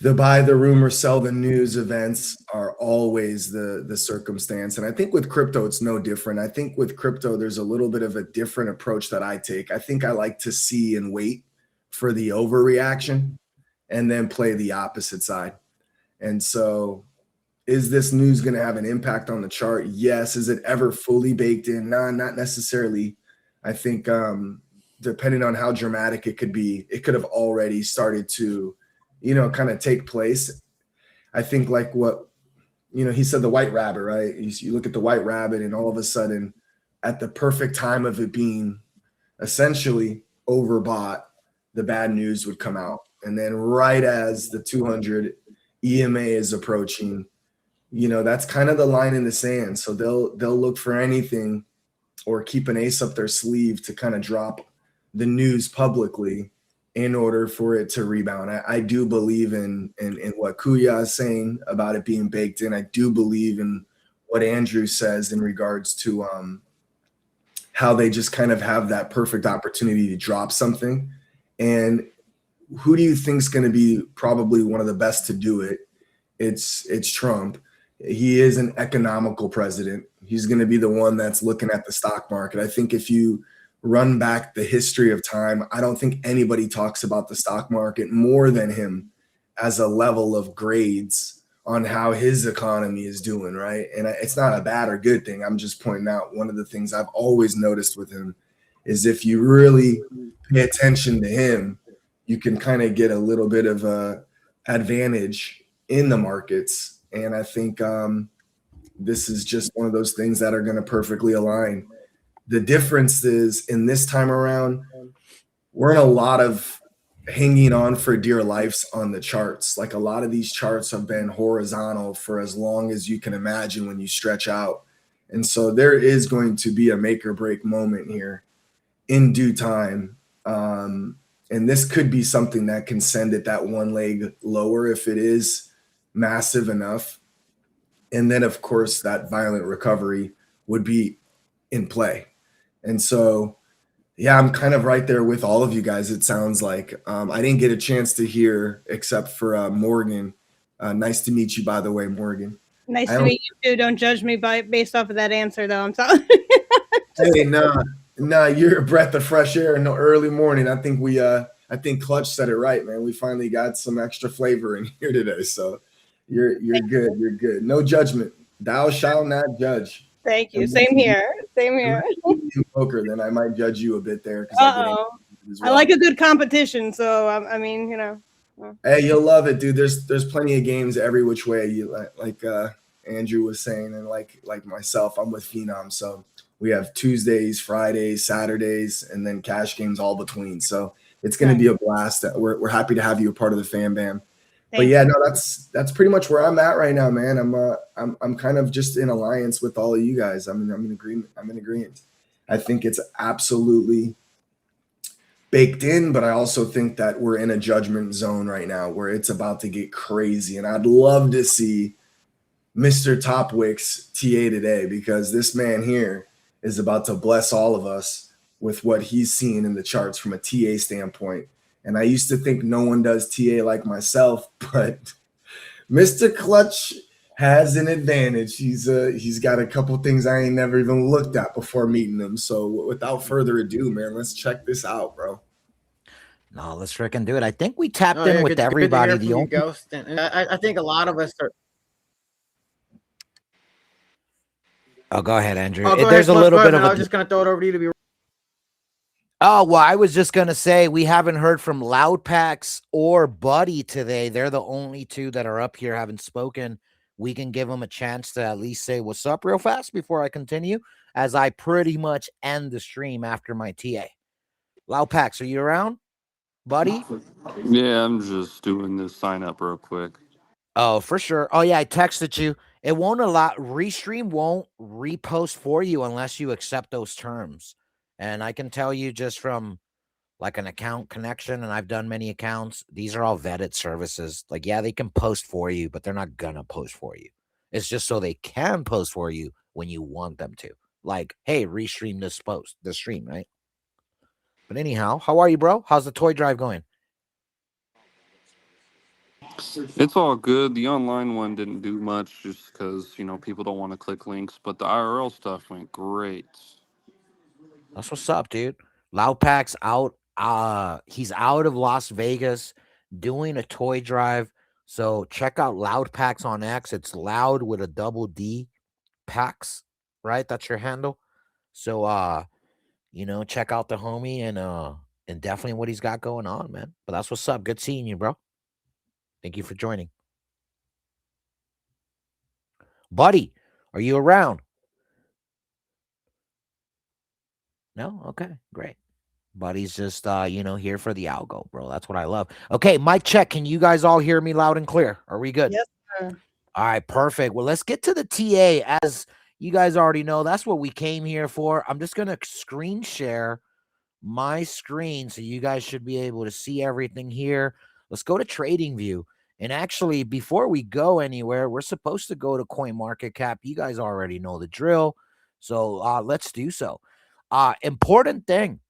Speaker 9: the buy the rumor, sell the news events are always the circumstance. And I think with crypto, it's no different. I think with crypto, there's a little bit of a different approach that I take. I think I like to see and wait for the overreaction and then play the opposite side. And so, is this news going to have an impact on the chart? Yes. Is it ever fully baked in? No, not necessarily. I think depending on how dramatic it could be, it could have already started to kind of take place. I think like what, he said the white rabbit, right? You look at the white rabbit and all of a sudden at the perfect time of it being essentially overbought, the bad news would come out. And then right as the 200 EMA is approaching, that's kind of the line in the sand. So they'll look for anything or keep an ace up their sleeve to kind of drop the news publicly in order for it to rebound. I do believe in what Kuya is saying about it being baked in. I do believe in what Andrew says in regards to how they just kind of have that perfect opportunity to drop something. And who do you think is going to be probably one of the best to do it? It's Trump. He is an economical president. He's going to be the one that's looking at the stock market. I think if you run back the history of time, I don't think anybody talks about the stock market more than him as a level of grades on how his economy is doing, right? And it's not a bad or good thing. I'm just pointing out one of the things I've always noticed with him is if you really pay attention to him, you can kind of get a little bit of a advantage in the markets. And I think this is just one of those things that are going to perfectly align. The difference is in this time around, we're in a lot of hanging on for dear lives on the charts. Like a lot of these charts have been horizontal for as long as you can imagine when you stretch out. And so there is going to be a make or break moment here in due time. And this could be something that can send it that one leg lower if it is massive enough. And then, of course, that violent recovery would be in play. And so, yeah, I'm kind of right there with all of you guys. It sounds like I didn't get a chance to hear except for Morgan. Nice to meet you, by the way, Morgan.
Speaker 7: Nice to meet you too. Don't judge me based off of that answer, though. I'm sorry.
Speaker 9: Hey, nah, you're a breath of fresh air in the early morning. I think Clutch said it right, man. We finally got some extra flavor in here today, so you're good. You're good. No judgment. Thou shalt not judge.
Speaker 7: Thank you. Same here. Same here.
Speaker 9: Poker, then I might judge you a bit there.
Speaker 7: I like a good competition, so I mean,
Speaker 9: Hey, you'll love it, dude. There's plenty of games every which way. You like Andrew was saying, and like myself, I'm with Phenom, so we have Tuesdays, Fridays, Saturdays, and then cash games all between. So it's going to be a blast. We're happy to have you a part of the fan bam. But yeah, no, that's pretty much where I'm at right now, man. I'm kind of just in alliance with all of you guys. I'm in agreement. I think it's absolutely baked in, but I also think that we're in a judgment zone right now where it's about to get crazy. And I'd love to see Mr. Topwick's TA today, because this man here is about to bless all of us with what he's seeing in the charts from a TA standpoint. And I used to think no one does TA like myself, but Mr. Clutch has an advantage. He's got a couple things I ain't never even looked at before meeting him. So without further ado, man, let's check this out, bro.
Speaker 1: No, let's freaking do it. I think we tapped
Speaker 5: Oh
Speaker 1: in
Speaker 5: yeah,
Speaker 1: with
Speaker 5: good to
Speaker 1: everybody.
Speaker 5: hear
Speaker 1: The
Speaker 5: from you,
Speaker 1: only
Speaker 5: Ghost. And I think a lot of us are.
Speaker 1: Oh, go ahead, Andrew.
Speaker 5: Oh, go
Speaker 1: There's
Speaker 5: ahead,
Speaker 1: a
Speaker 5: Clutch.
Speaker 1: little
Speaker 5: Go ahead,
Speaker 1: bit
Speaker 5: man.
Speaker 1: of
Speaker 5: I
Speaker 1: a.
Speaker 5: was just gonna throw it over to you to be.
Speaker 1: Oh, well, I was just going to say we haven't heard from Loudpacks or Buddy today. They're the only two that are up here, haven't spoken. We can give them a chance to at least say what's up real fast before I continue, as I pretty much end the stream after my TA. Loudpacks, are you around, Buddy?
Speaker 10: Yeah, I'm just doing this sign up real quick.
Speaker 1: Oh, for sure. Oh, yeah, I texted you. It won't allow, Restream won't repost for you unless you accept those terms. And I can tell you just from like an account connection, and I've done many accounts, these are all vetted services. Like, yeah, they can post for you, but they're not gonna post for you. It's just so they can post for you when you want them to. Like, hey, restream the stream, right? But anyhow, how are you, bro? How's the toy drive going?
Speaker 10: It's all good. The online one didn't do much just because, people don't want to click links, but the IRL stuff went great.
Speaker 1: That's what's up, dude. Loudpack's out. He's out of Las Vegas doing a toy drive. So check out Loudpacks on X. It's loud with a double D. Packs, right? That's your handle. So check out the homie and definitely what he's got going on, man. But that's what's up. Good seeing you, bro. Thank you for joining. Buddy, are you around? No? Okay, great. Buddy's just here for the algo, bro. That's what I love. Okay, mic check. Can you guys all hear me loud and clear? Are we good?
Speaker 7: Yes, sir.
Speaker 1: All right, perfect. Well, let's get to the TA. As you guys already know, that's what we came here for. I'm just gonna screen share my screen so you guys should be able to see everything here. Let's go to trading view. And actually, before we go anywhere, we're supposed to go to CoinMarketCap. You guys already know the drill. So let's do so. Important thing.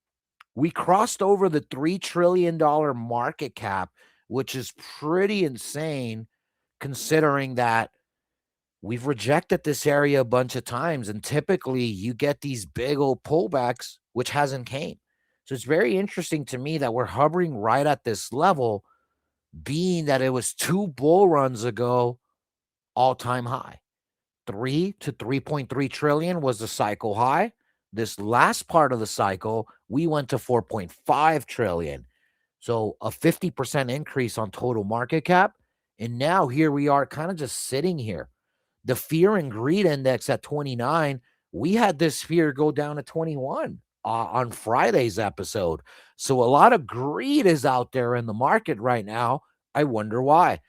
Speaker 1: We crossed over the $3 trillion market cap, which is pretty insane considering that we've rejected this area a bunch of times. And typically you get these big old pullbacks, which hasn't came. So it's very interesting to me that we're hovering right at this level, being that it was 2 bull runs ago, all-time high. 3 to 3.3 trillion was the cycle high. This last part of the cycle, we went to 4.5 trillion. So a 50% increase on total market cap. And now here we are kind of just sitting here. The fear and greed index at 29, we had this fear go down to 21 on Friday's episode. So a lot of greed is out there in the market right now. I wonder why.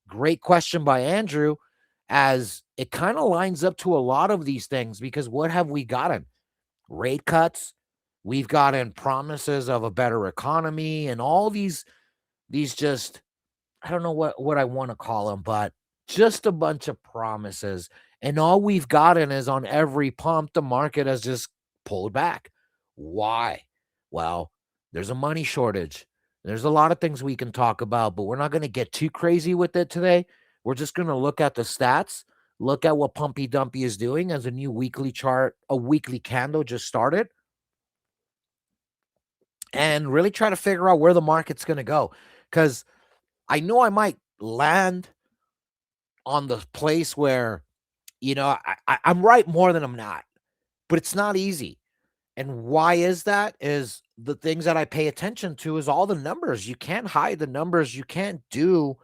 Speaker 1: Great question by Andrew, as it kind of lines up to a lot of these things, because what have we gotten? Rate cuts. We've gotten promises of a better economy and all these just, I don't know what I want to call them, but just a bunch of promises. And all we've gotten is on every pump, the market has just pulled back. Why? Well, there's a money shortage. There's a lot of things we can talk about, but we're not going to get too crazy with it today. We're just going to look at the stats, look at what Pumpy Dumpy is doing as a new weekly chart, a weekly candle just started, and really try to figure out where the market's going to go. Because I know I might land on the place where, I'm right more than I'm not, but it's not easy. And why is that? Is the things that I pay attention to is all the numbers. You can't hide the numbers. You can't do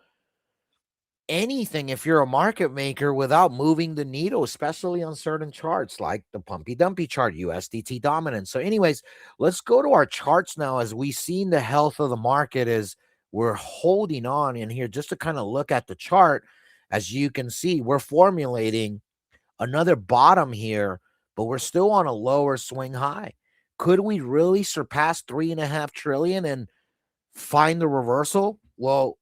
Speaker 1: anything if you're a market maker without moving the needle, especially on certain charts like the Pumpy Dumpy chart, USDT dominance. So anyways, let's go to our charts now. As we've seen, the health of the market is we're holding on in here. Just to kind of look at the chart, as you can see, we're formulating another bottom here, but we're still on a lower swing high. Could we really surpass 3.5 trillion and find the reversal? Well,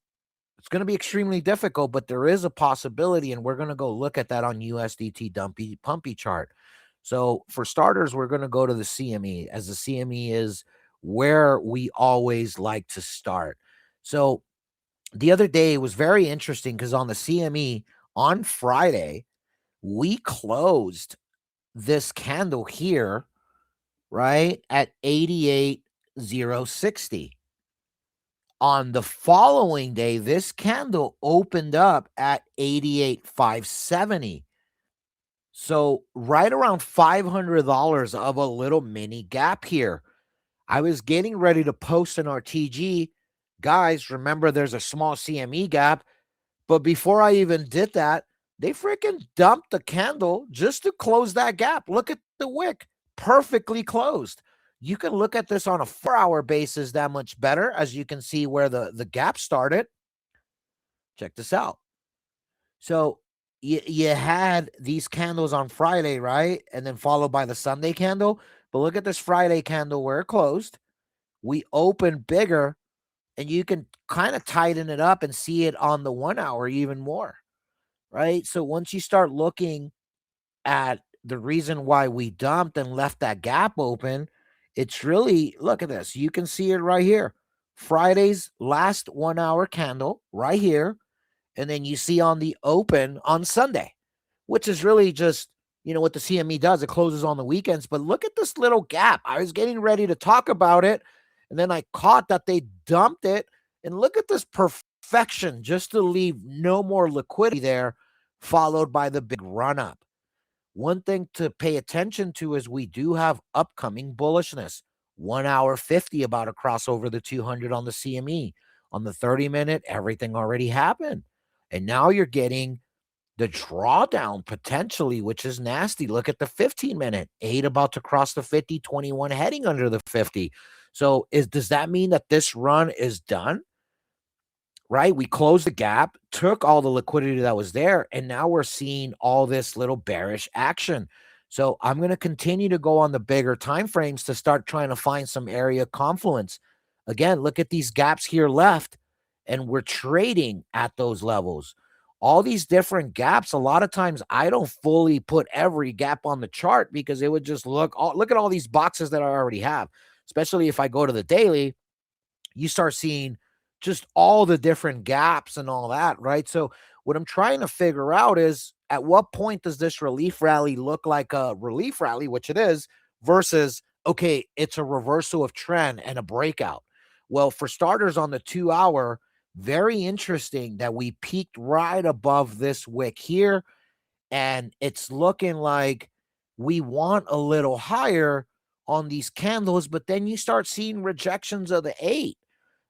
Speaker 1: it's going to be extremely difficult, but there is a possibility, and we're going to go look at that on USDT Pumpy chart. So for starters, we're going to go to the CME, as the CME is where we always like to start. So the other day was very interesting because on the CME on Friday, we closed this candle here, right, at 88,060. On the following day, this candle opened up at 88,570. So right around $500 of a little mini gap here. I was getting ready to post an RTG. Guys, remember there's a small CME gap. But before I even did that, they freaking dumped the candle just to close that gap. Look at the wick, perfectly closed. You can look at this on a 4-hour basis that much better, as you can see where the gap started. Check this out. So you had these candles on Friday, right? And then followed by the Sunday candle. But look at this Friday candle where it closed. We opened bigger, and you can kind of tighten it up and see it on the 1 hour even more, right? So once you start looking at the reason why we dumped and left that gap open, it's really, look at this. You can see it right here. Friday's last 1 hour candle right here. And then you see on the open on Sunday, which is really just, what the CME does. It closes on the weekends. But look at this little gap. I was getting ready to talk about it, and then I caught that they dumped it. And look at this perfection, just to leave no more liquidity there, followed by the big run up. One thing to pay attention to is we do have upcoming bullishness. 1 hour 50 about to cross over the 200 on the CME. On the 30-minute, everything already happened. And now you're getting the drawdown potentially, which is nasty. Look at the 15-minute, 8 about to cross the 50, 21 heading under the 50. So does that mean that this run is done? Right? We closed the gap, took all the liquidity that was there, and now we're seeing all this little bearish action. So I'm going to continue to go on the bigger time frames to start trying to find some area confluence. Again, look at these gaps here left, and we're trading at those levels. All these different gaps, a lot of times I don't fully put every gap on the chart because it would just look at all these boxes that I already have. Especially if I go to the daily, you start seeing just all the different gaps and all that, right? So what I'm trying to figure out is, at what point does this relief rally look like a relief rally, which it is, versus, okay, it's a reversal of trend and a breakout. Well, for starters, on the 2 hour, very interesting that we peaked right above this wick here, and it's looking like we want a little higher on these candles, but then you start seeing rejections of the 8.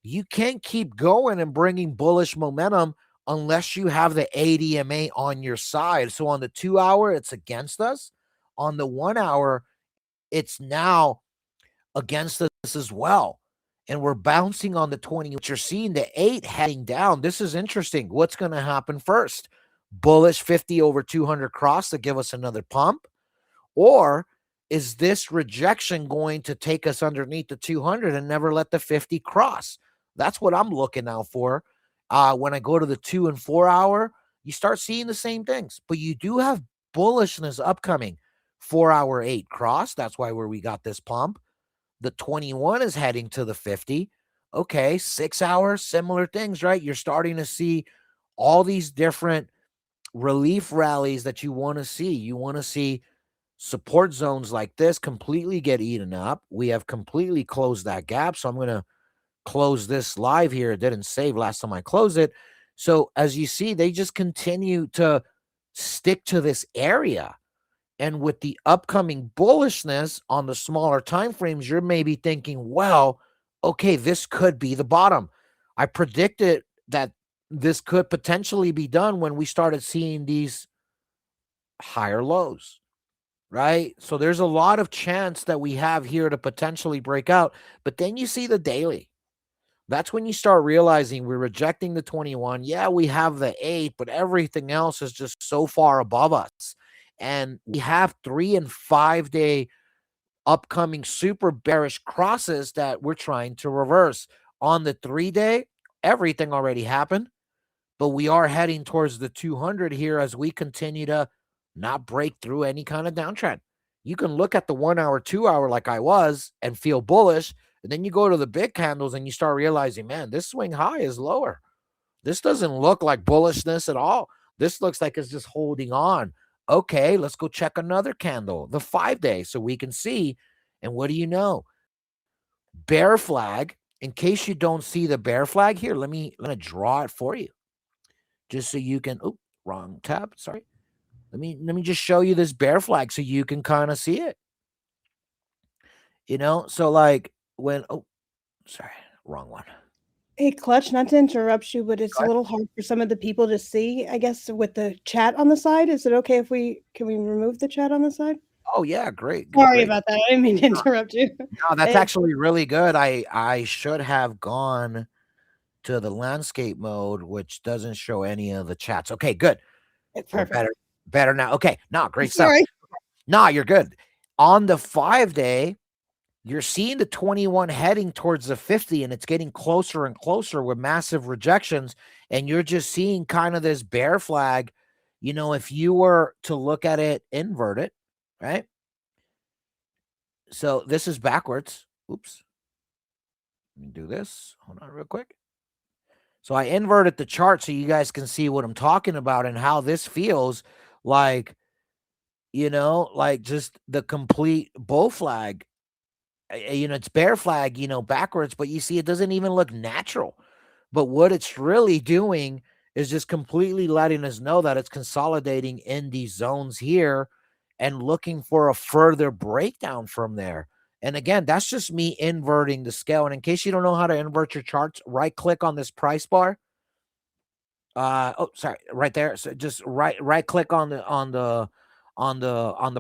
Speaker 1: You can't keep going and bringing bullish momentum unless you have the ADMA on your side. So on the 2 hour, it's against us. On the 1 hour, it's now against us as well. And we're bouncing on the 20, which you're seeing the 8 heading down. This is interesting. What's going to happen first? Bullish 50 over 200 cross to give us another pump? Or is this rejection going to take us underneath the 200 and never let the 50 cross? That's what I'm looking out for. When I go to the 2 and 4 hour, you start seeing the same things, but you do have bullishness upcoming. 4 hour 8 cross. That's why we got this pump. The 21 is heading to the 50. Okay. 6 hours, similar things, right? You're starting to see all these different relief rallies that you want to see. You want to see support zones like this completely get eaten up. We have completely closed that gap. So I'm going to close this live here. It didn't save last time I closed it. So as you see, they just continue to stick to this area. And with the upcoming bullishness on the smaller time frames, you're maybe thinking, well, okay, this could be the bottom. I predicted that this could potentially be done when we started seeing these higher lows, right? So there's a lot of chance that we have here to potentially break out. But then you see the daily. That's when you start realizing we're rejecting the 21. Yeah, we have the 8, but everything else is just so far above us. And we have 3 and 5 day upcoming super bearish crosses that we're trying to reverse. On the 3 day, everything already happened, but we are heading towards the 200 here as we continue to not break through any kind of downtrend. You can look at the 1 hour, 2 hour like I was and feel bullish, And then you go to the big candles and you start realizing, man, this swing high is lower. This doesn't look like bullishness at all. This looks like it's just holding on. Okay, let's go check another candle, the 5-day, so we can see. And what do you know? Bear flag. In case you don't see the bear flag here, let me draw it for you, just so you can. Oh, wrong tab. Sorry. Let me just show you this bear flag so you can kind of see it. So like when sorry, wrong one.
Speaker 7: Hey, Clutch, not to interrupt you, but it's a little hard for some of the people to see, I guess, with the chat on the side. Is it okay if can we remove the chat on the side?
Speaker 1: Oh yeah, great.
Speaker 7: Sorry about that. I didn't mean to interrupt you.
Speaker 1: No, that's actually really good. I should have gone to the landscape mode, which doesn't show any of the chats. Okay, good.
Speaker 7: Perfect.
Speaker 1: Better now. Okay, no, great
Speaker 7: Sorry.
Speaker 1: stuff. No, you're good. On the 5-day, you're seeing the 21 heading towards the 50, and it's getting closer and closer with massive rejections. And you're just seeing kind of this bear flag. If you were to look at it inverted, right? So this is backwards. Oops. Let me do this. Hold on real quick. So I inverted the chart so you guys can see what I'm talking about and how this feels like, like just the complete bull flag. It's bear flag, backwards, but you see it doesn't even look natural. But what it's really doing is just completely letting us know that it's consolidating in these zones here and looking for a further breakdown from there. And again, that's just me inverting the scale. And in case you don't know how to invert your charts, right click on this price bar. Right there. So just right click on the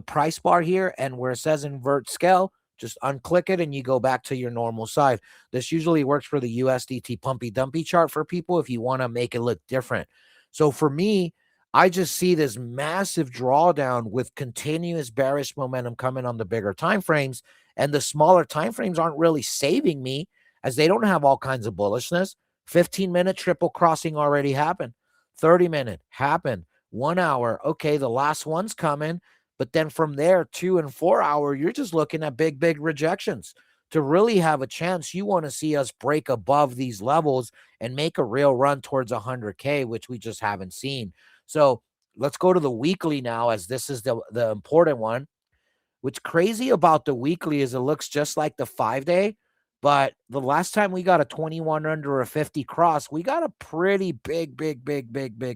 Speaker 1: price bar here, and where it says invert scale, just unclick it and you go back to your normal side. This usually works for the USDT pumpy dumpy chart for people if you want to make it look different. So for me, I just see this massive drawdown with continuous bearish momentum coming on the bigger time frames, and the smaller time frames aren't really saving me as they don't have all kinds of bullishness. 15-minute triple crossing already happened. 30-minute happened. 1 hour. Okay, the last one's coming. But then from there, 2 and 4 hour, you're just looking at big rejections. To really have a chance, you want to see us break above these levels and make a real run towards 100K, which we just haven't seen. So let's go to the weekly now, as this is the important one. What's crazy about the weekly is it looks just like the 5-day, but the last time we got a 21 under a 50 cross, we got a pretty big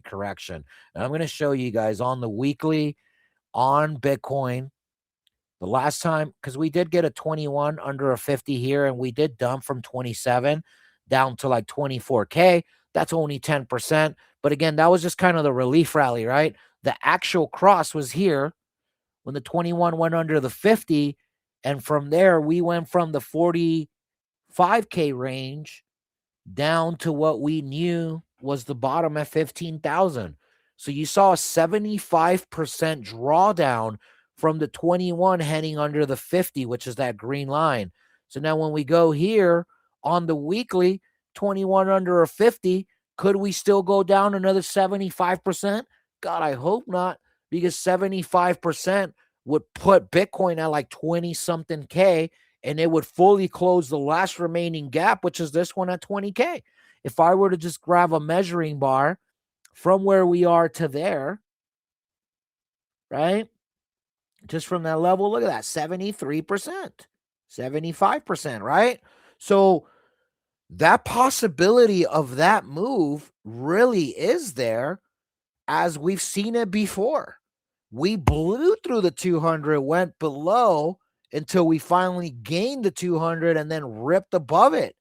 Speaker 1: correction. And I'm going to show you guys on the weekly on Bitcoin. The last time, because we did get a 21 under a 50 here, and we did dump from 27 down to like 24K. That's only 10%. But again, that was just kind of the relief rally, right? The actual cross was here when the 21 went under the 50. And from there, we went from the 45K range down to what we knew was the bottom at 15,000. So you saw a 75% drawdown from the 21 heading under the 50, which is that green line. So now when we go here on the weekly, 21 under a 50, could we still go down another 75%? God, I hope not, because 75% would put Bitcoin at like 20-something K, and it would fully close the last remaining gap, which is this one at 20K. If I were to just grab a measuring bar from where we are to there, right? Just from that level, look at that, 73%, 75%, right? So that possibility of that move really is there, as we've seen it before. We blew through the 200, went below until we finally gained the 200 and then ripped above it.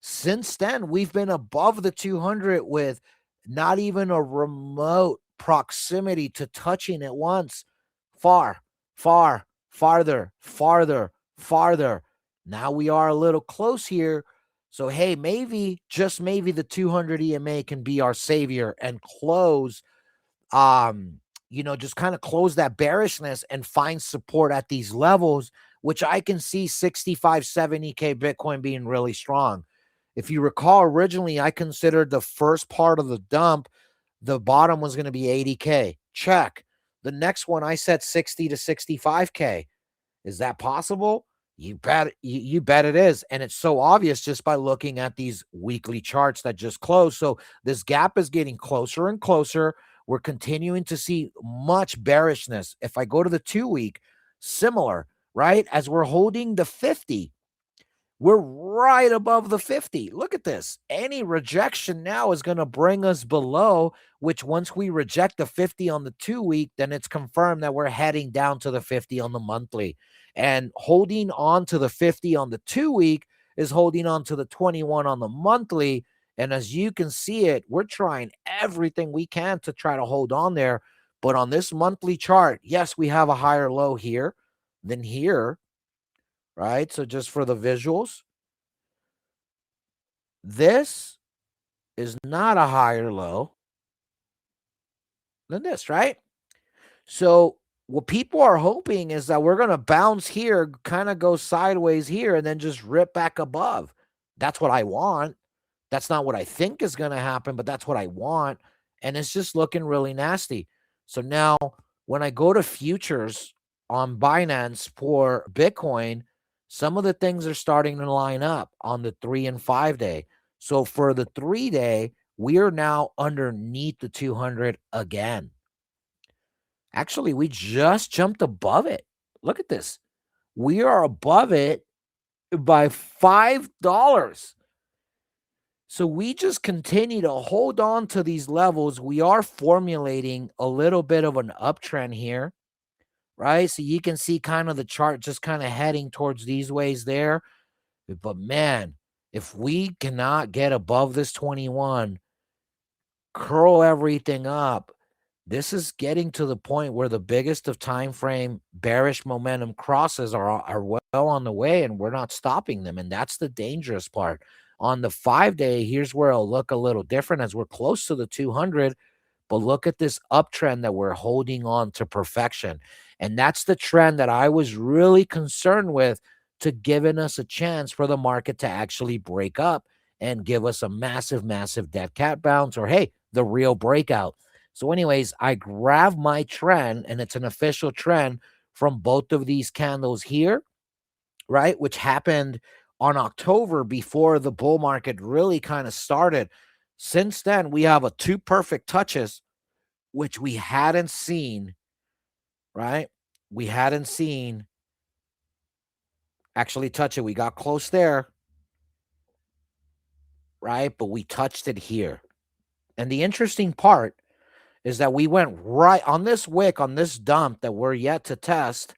Speaker 1: Since then, we've been above the 200 with not even a remote proximity to touching it once. Farther. Now we are a little close here. So, hey, maybe, just maybe, the 200 EMA can be our savior and close, just kind of close that bearishness and find support at these levels, which I can see 65, 70K Bitcoin being really strong. If you recall, originally I considered the first part of the dump, the bottom was going to be 80K. Check. The next one I said 60 to 65K. Is that possible? You bet you bet it is. And it's so obvious just by looking at these weekly charts that just closed. So this gap is getting closer and closer. We're continuing to see much bearishness. If I go to the 2-week, similar, right? As we're holding the 50, we're right above the 50. Look at this. Any rejection now is going to bring us below, which once we reject the 50 on the 2-week, then it's confirmed that we're heading down to the 50 on the monthly. And holding on to the 50 on the 2-week is holding on to the 21 on the monthly. And as you can see it, we're trying everything we can to try to hold on there. But on this monthly chart, yes, we have a higher low here than here, right? So just for the visuals, this is not a higher low than this, right? So what people are hoping is that we're going to bounce here, kind of go sideways here, and then just rip back above. That's what I want. That's not what I think is going to happen, but that's what I want. And it's just looking really nasty. So now when I go to futures on Binance for Bitcoin, some of the things are starting to line up on the 3 and 5 day. So for the 3 day, we are now underneath the 200 again. Actually, we just jumped above it. Look at this. We are above it by $5. So we just continue to hold on to these levels. We are formulating a little bit of an uptrend here, right? So you can see kind of the chart just kind of heading towards these ways there. But man, if we cannot get above this 21, curl everything up, this is getting to the point where the biggest of time frame bearish momentum crosses are well on the way, and we're not stopping them. And that's the dangerous part. On the 5 day, here's where it'll look a little different as we're close to the 200. But look at this uptrend that we're holding on to perfection. And that's the trend that I was really concerned with, to giving us a chance for the market to actually break up and give us a massive, massive dead cat bounce, or hey, the real breakout. So anyways, I grab my trend, and it's an official trend from both of these candles here, right? Which happened on October before the bull market really kind of started. Since then, we have a 2 perfect touches, which we hadn't seen, right? We hadn't seen actually touch it. We got close there, right? But we touched it here. And the interesting part is that we went right on this wick, on this dump that we're yet to test.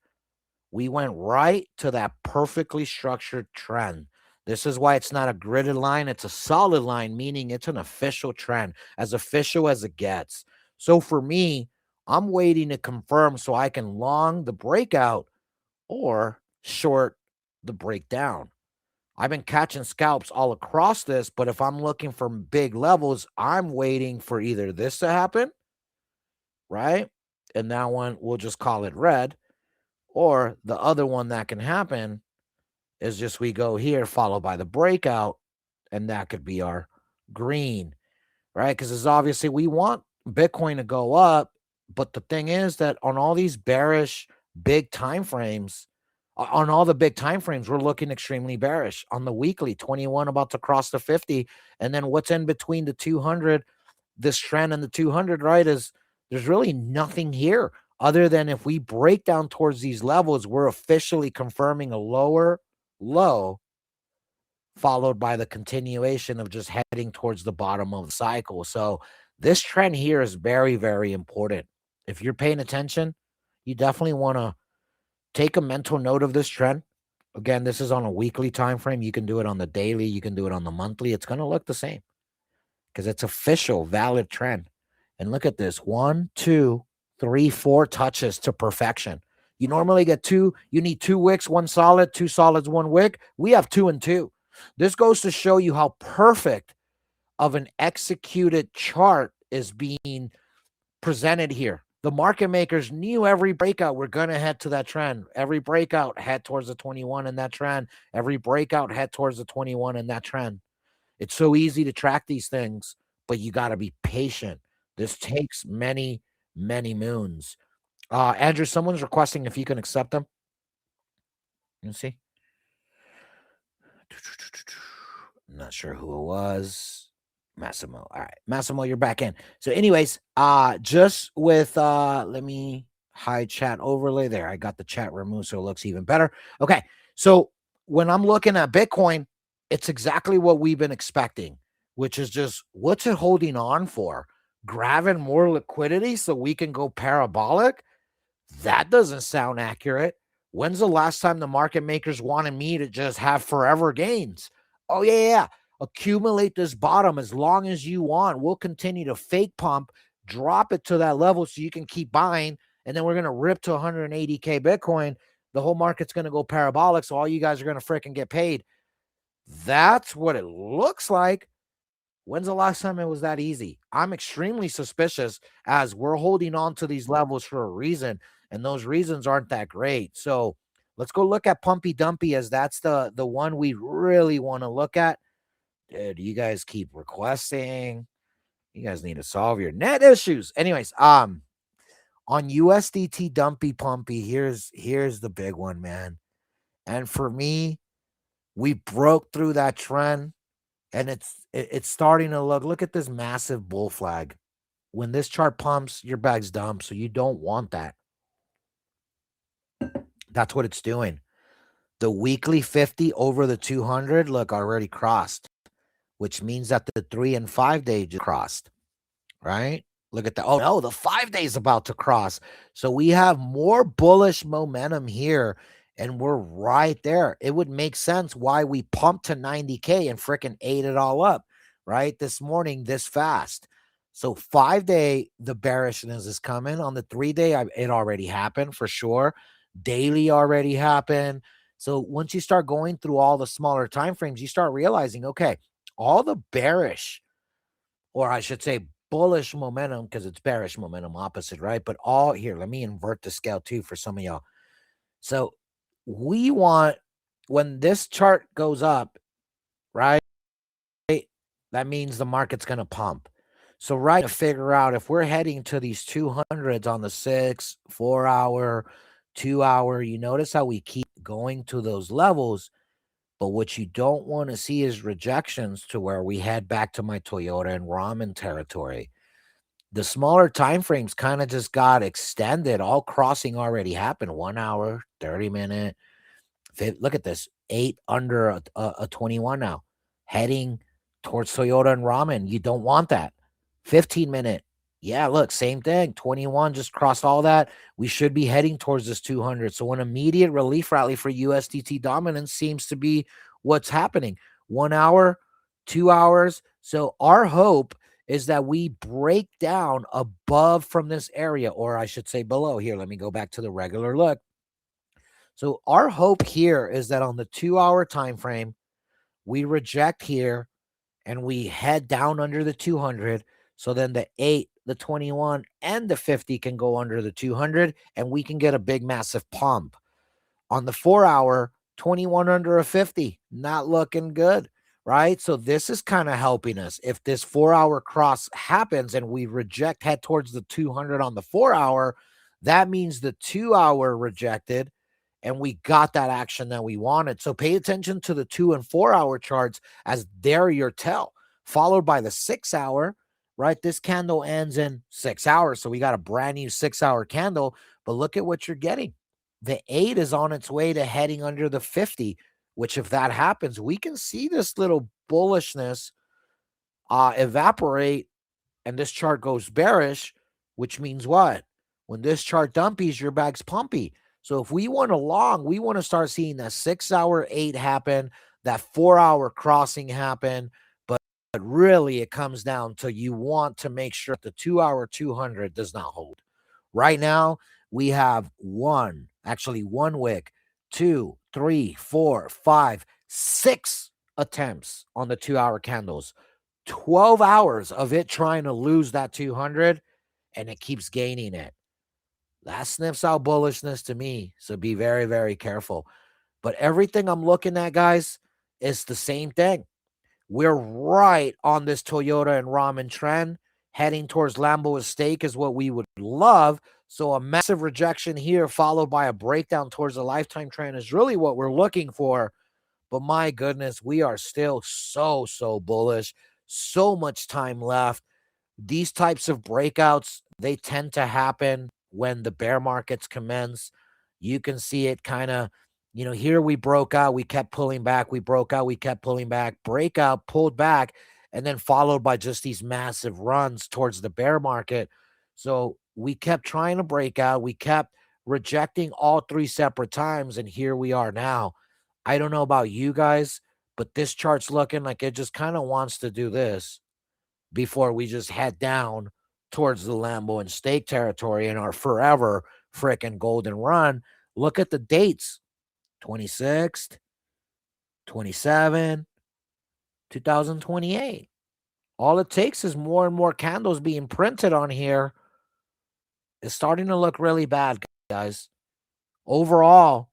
Speaker 1: We went right to that perfectly structured trend. This is why it's not a gridded line. It's a solid line, meaning it's an official trend, as official as it gets. So for me, I'm waiting to confirm so I can long the breakout or short the breakdown. I've been catching scalps all across this, but if I'm looking for big levels, I'm waiting for either this to happen, right? And that one, we'll just call it red. Or the other one that can happen is just we go here, followed by the breakout, and that could be our green, right? Because it's obviously we want Bitcoin to go up, but the thing is that on all these bearish big time frames, on all the big time frames, we're looking extremely bearish. On the weekly, 21 about to cross the 50, and then what's in between the 200, this trend and the 200, right, is there's really nothing here other than if we break down towards these levels, we're officially confirming a lower low, followed by the continuation of just heading towards the bottom of the cycle. So this trend here is very, very important. If you're paying attention, you definitely want to take a mental note of this trend. Again, this is on a weekly time frame. You can do it on the daily. You can do it on the monthly. It's going to look the same because it's official, valid trend. And look at this. 1, 2, 3, 4 touches to perfection. You normally get 2. You need 2 wicks, 1 solid, 2 solids, 1 wick. We have 2 and 2. This goes to show you how perfect of an executed chart is being presented here. The market makers knew every breakout, we're going to head to that trend. Every breakout, head towards the 21 in that trend. Every breakout, head towards the 21 in that trend. It's so easy to track these things, but you got to be patient. This takes many, many moons. Andrew, someone's requesting if you can accept them. You see? I'm not sure who it was. Massimo. All right. Massimo, you're back in. So, anyways, just with let me hide chat overlay there. I got the chat removed so it looks even better. Okay. So when I'm looking at Bitcoin, it's exactly what we've been expecting, which is just what's it holding on for? Grabbing more liquidity so we can go parabolic? That doesn't sound accurate. When's the last time the market makers wanted me to just have forever gains? Oh, yeah. Accumulate this bottom as long as you want. We'll continue to fake pump, drop it to that level so you can keep buying. And then we're going to rip to 180K Bitcoin. The whole market's going to go parabolic. So all you guys are going to freaking get paid. That's what it looks like. When's the last time it was that easy? I'm extremely suspicious as we're holding on to these levels for a reason, and those reasons aren't that great. So let's go look at Pumpy Dumpy, as that's the one we really want to look at. Dude, you guys keep requesting. You guys need to solve your net issues. Anyways, on USDT Dumpy Pumpy, here's the big one, man. And for me, we broke through that trend. And it's starting to look at this massive bull flag. When this chart pumps, your bag's dumped. So you don't want that. That's what it's doing. The weekly 50 over the 200, look, already crossed, which means that the 3 and 5 day just crossed, right? Look at that. Oh, no, the 5 days about to cross. So we have more bullish momentum here. And we're right there. It would make sense why we pumped to 90K and freaking ate it all up, right? This morning, this fast. So 5 day, the bearishness is coming. On the 3 day, it already happened for sure. Daily already happened. So once you start going through all the smaller time frames, you start realizing, okay, all the bearish, or I should say bullish momentum, because it's bearish momentum opposite, right? But all here, let me invert the scale too for some of y'all. So we want, when this chart goes up, right, that means the market's going to pump. So right, to figure out if we're heading to these 200s on the 6, 4 hour, 2 hour, you notice how we keep going to those levels. But what you don't want to see is rejections to where we head back to my Toyota and ramen territory. The smaller time frames kind of just got extended. All crossing already happened. 1 hour, 30 minute. Look at this, 8 under a 21 now, heading towards Toyota and ramen. You don't want that. 15 minute. Yeah, look, same thing. 21 just crossed all that. We should be heading towards this 200. So an immediate relief rally for USDT dominance seems to be what's happening. 1 hour, 2 hours. So our hope is that we break down above from this area, or I should say below. Here, let me go back to the regular look. So our hope here is that on the 2 hour time frame, we reject here and we head down under the 200. So then the 8, the 21, and the 50 can go under the 200, and we can get a big, massive pump. On the 4 hour, 21 under a 50, not looking good, right? So this is kind of helping us. If this 4 hour cross happens and we reject, head towards the 200 on the 4 hour, that means the 2 hour rejected, and we got that action that we wanted. So pay attention to the 2 and 4 hour charts, as they're your tell, followed by the 6 hour, right? This candle ends in 6 hours. So we got a brand new 6 hour candle, but look at what you're getting. The 8 is on its way to heading under the 50, which if that happens, we can see this little bullishness evaporate, and this chart goes bearish, which means what? When this chart dumpies, your bag's pumpy. So if we want a long, we want to start seeing that 6 hour 8 happen, that 4 hour crossing happen. But really it comes down to, you want to make sure the 2 hour 200 does not hold. Right now, we have one wick, 2, 3, 4, 5, 6 attempts on the 2 hour candles. 12 hours of it trying to lose that 200, and it keeps gaining it. That sniffs out bullishness to me. So be very, very careful. But everything I'm looking at, guys, is the same thing. We're right on this Toyota and ramen trend. Heading towards Lambo Estate is what we would love. So a massive rejection here, followed by a breakdown towards the lifetime trend, is really what we're looking for. But my goodness, we are still so bullish. So much time left. These types of breakouts, they tend to happen when the bear markets commence. You can see it kind of, here we broke out, we kept pulling back, we broke out, we kept pulling back, breakout, pulled back, and then followed by just these massive runs towards the bear market. So we kept trying to break out, we kept rejecting all 3 separate times, and here we are now. I don't know about you guys, but this chart's looking like it just kind of wants to do this before we just head down towards the Lambo and Steak territory in our forever freaking golden run. Look at the dates: 26th, 27, 2028. All it takes is more and more candles being printed on here. It's starting to look really bad, guys. Overall,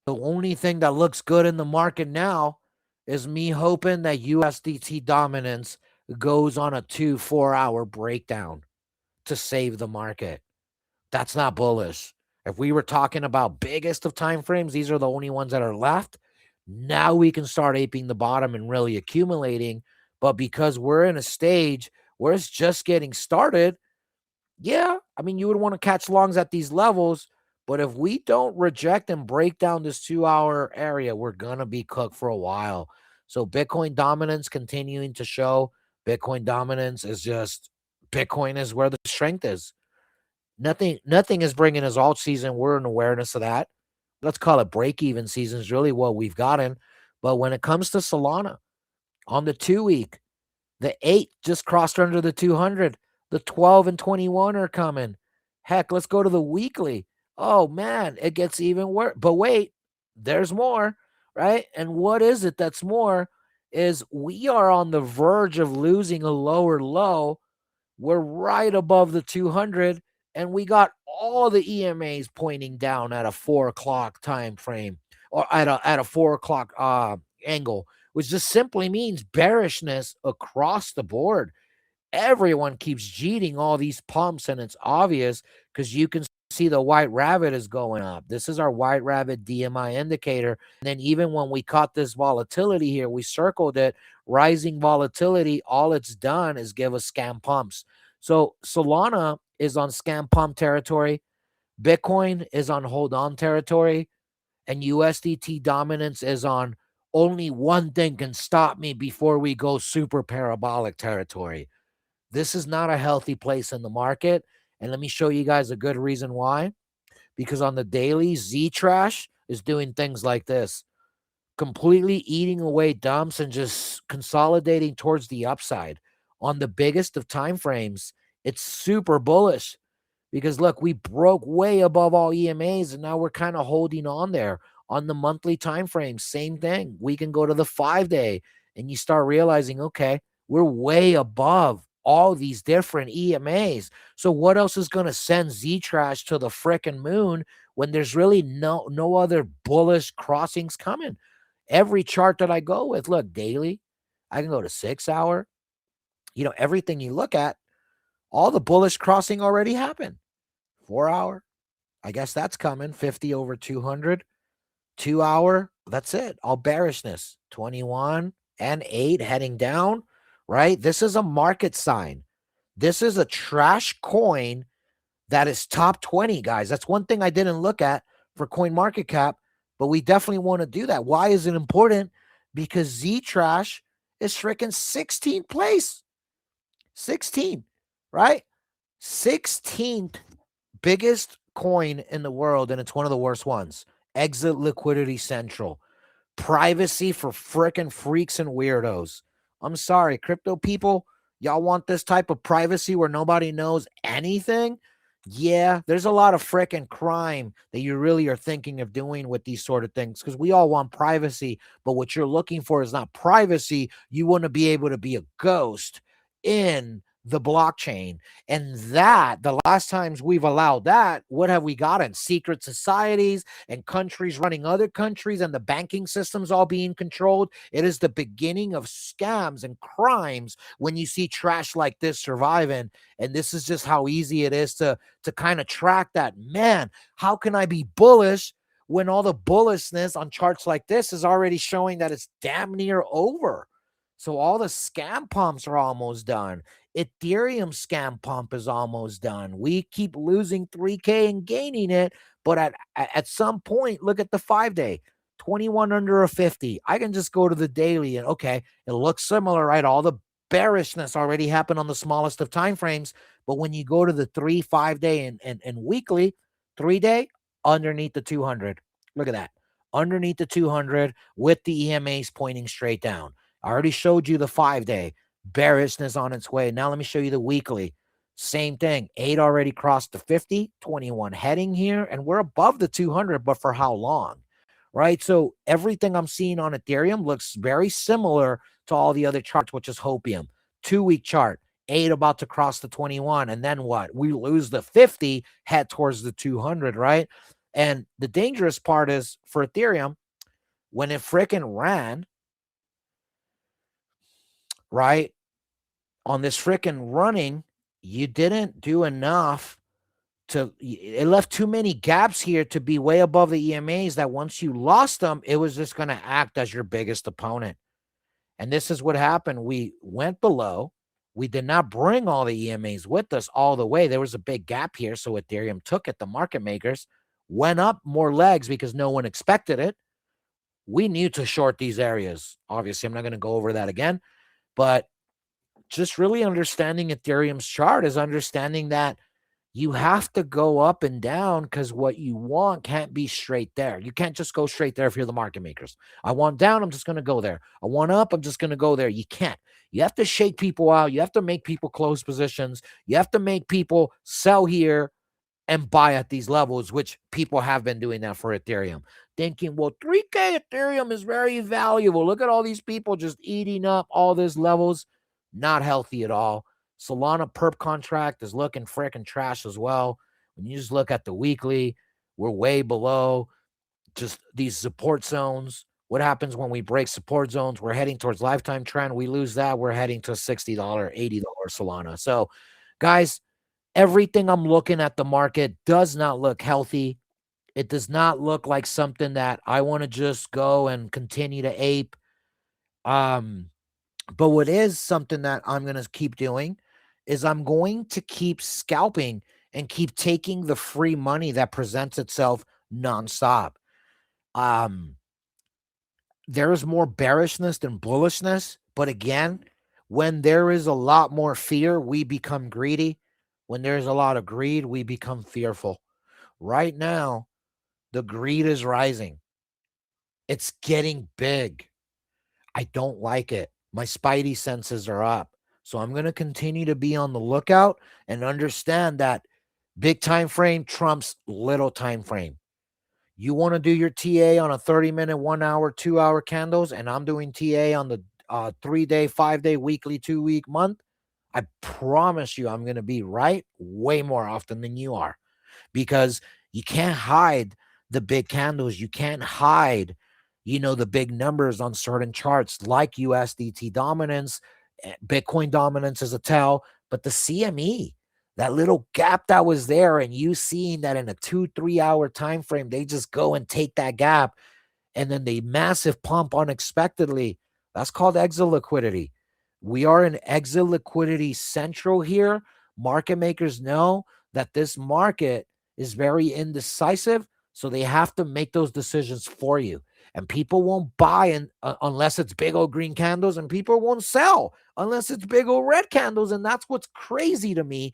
Speaker 1: the only thing that looks good in the market now is me hoping that USDT dominance goes on a 2-4 hour breakdown to save the market. That's not bullish. If we were talking about biggest of time frames, these are the only ones that are left. Now we can start aping the bottom and really accumulating. But because we're in a stage where it's just getting started, yeah, I mean, you would want to catch longs at these levels. But if we don't reject and break down this 2-hour area, we're going to be cooked for a while. So Bitcoin dominance continuing to show. Bitcoin dominance is just, Bitcoin is where the strength is. Nothing is bringing us alt season. We're in awareness of that. Let's call it break-even season is really what we've gotten. But when it comes to Solana, on the 2-week, the 8 just crossed under the 200. The 12 and 21 are coming. Heck, let's go to the weekly. Oh, man, it gets even worse. But wait, there's more, right? And what is it that's more is we are on the verge of losing a lower low. We're right above the 200, and we got all the EMAs pointing down at a 4 o'clock time frame or at a 4 o'clock angle, which just simply means bearishness across the board. Everyone keeps jeeting all these pumps, and it's obvious because you can see the white rabbit is going up. This is our white rabbit DMI indicator. And then even when we caught this volatility here, we circled it, rising volatility, all it's done is give us scam pumps. So Solana is on scam pump territory. Bitcoin is on hold on territory. And USDT dominance is on only one thing can stop me before we go super parabolic territory. This is not a healthy place in the market. And let me show you guys a good reason why. Because on the daily, Z-Trash is doing things like this, completely eating away dumps and just consolidating towards the upside. On the biggest of time frames, it's super bullish. Because look, we broke way above all EMAs, and now we're kind of holding on there. On the monthly time frame, same thing. We can go to the 5-day, and you start realizing, okay, we're way above all these different EMAs. So what else is going to send Z-Trash to the frickin' moon when there's really no other bullish crossings coming? Every chart that I go with, look, daily, I can go to 6 hour. Everything you look at, all the bullish crossing already happened. 4 hour, I guess that's coming. 50 over 200. 2 hour, that's it. All bearishness. 21 and 8 heading down, right? This is a market sign. This is a trash coin that is top 20, guys. That's one thing I didn't look at for coin market cap, but we definitely want to do that. Why is it important? Because Z-Trash is freaking 16th place. 16, right? 16th biggest coin in the world, and it's one of the worst ones. Exit Liquidity Central. Privacy for frickin' freaks and weirdos. I'm sorry, crypto people, y'all want this type of privacy where nobody knows anything? Yeah, there's a lot of frickin' crime that you really are thinking of doing with these sort of things because we all want privacy, but what you're looking for is not privacy. You want to be able to be a ghost in the blockchain. And that, the last times we've allowed that, what have we gotten? Secret societies and countries running other countries and the banking systems all being controlled. It is the beginning of scams and crimes when you see trash like this surviving. And this is just how easy it is to kind of track that. Man, how can I be bullish when all the bullishness on charts like this is already showing that it's damn near over. So all the scam pumps are almost done. Ethereum scam pump is almost done. We keep losing 3K and gaining it, but at some point, look at the 5-day, 21 under a 50. I can just go to the daily and okay, it looks similar, right? All the bearishness already happened on the smallest of time frames. But when you go to the 3, 5-day, and weekly, 3-day, underneath the 200. Look at that. Underneath the 200 with the EMAs pointing straight down. I already showed you the 5-day. Bearishness on its way. Now let me show you the weekly. Same thing. 8 already crossed the 50, 21 heading here, and we're above the 200, but for how long? Right? So everything I'm seeing on Ethereum looks very similar to all the other charts, which is hopium. 2-week chart, 8 about to cross the 21, and then what? We lose the 50, head towards the 200, right? And the dangerous part is for Ethereum, when it freaking ran, right, on this freaking running, you didn't do enough to, it left too many gaps here to be way above the EMAs that once you lost them, it was just going to act as your biggest opponent. And this is what happened. We went below. We did not bring all the EMAs with us all the way. There was a big gap here. So Ethereum took it. The market makers went up more legs because no one expected it. We knew to short these areas. Obviously, I'm not going to go over that again. But just really understanding Ethereum's chart is understanding that you have to go up and down because what you want can't be straight there. You can't just go straight there if you're the market makers. I want down, I'm just going to go there. I want up, I'm just going to go there. You can't. You have to shake people out. You have to make people close positions. You have to make people sell here and buy at these levels, which people have been doing that for Ethereum. Thinking, well, 3K Ethereum is very valuable. Look at all these people just eating up all these levels. Not healthy at all. Solana perp contract is looking freaking trash as well. When you just look at the weekly, we're way below just these support zones. What happens when we break support zones? We're heading towards lifetime trend. We lose that. We're heading to $60, $80 Solana. So, guys, everything I'm looking at the market does not look healthy. It does not look like something that I want to just go and continue to ape. But what is something that I'm going to keep doing is I'm going to keep scalping and keep taking the free money that presents itself nonstop. There is more bearishness than bullishness. But again, when there is a lot more fear, we become greedy. When there's a lot of greed, we become fearful. Right now, the greed is rising. It's getting big. I don't like it. My spidey senses are up. So I'm going to continue to be on the lookout and understand that big time frame trumps little time frame. You want to do your TA on a 30-minute, 1 hour, 2 hour candles, and I'm doing TA on the 3-day, 5-day, weekly, 2-week, month. I promise you I'm going to be right way more often than you are, because you can't hide the big candles. You can't hide, the big numbers on certain charts like USDT dominance. Bitcoin dominance is a tell, but the CME, that little gap that was there, and you seeing that in a 2-3 hour time frame, they just go and take that gap, and then they massive pump unexpectedly. That's called exit liquidity. We are in exit liquidity central here. Market makers know that this market is very indecisive, so they have to make those decisions for you. And people won't buy unless it's big old green candles, and people won't sell unless it's big old red candles. And that's what's crazy to me.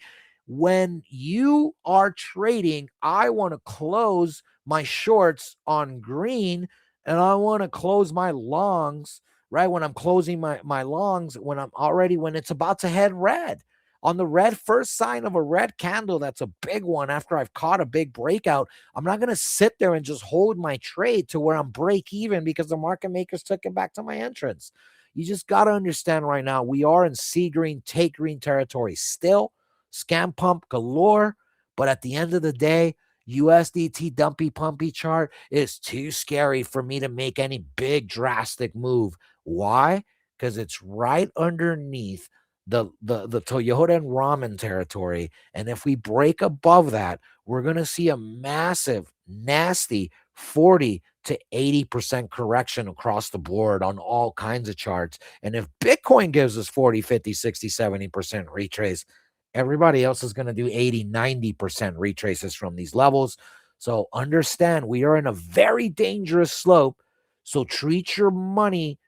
Speaker 1: When you are trading, I want to close my shorts on green, and I want to close my longs, right? When I'm closing my longs, when it's about to head red. On the red, first sign of a red candle, that's a big one after I've caught a big breakout, I'm not going to sit there and just hold my trade to where I'm break even because the market makers took it back to my entrance. You just got to understand right now, we are in see green, take green territory still. Scam pump galore. But at the end of the day, USDT dumpy pumpy chart is too scary for me to make any big drastic move. Why? Because it's right underneath the Toyota and ramen territory. And if we break above that, we're going to see a massive, nasty 40 to 80% correction across the board on all kinds of charts. And if Bitcoin gives us 40, 50, 60, 70% retrace, everybody else is going to do 80, 90% retraces from these levels. So understand we are in a very dangerous slope. So treat your money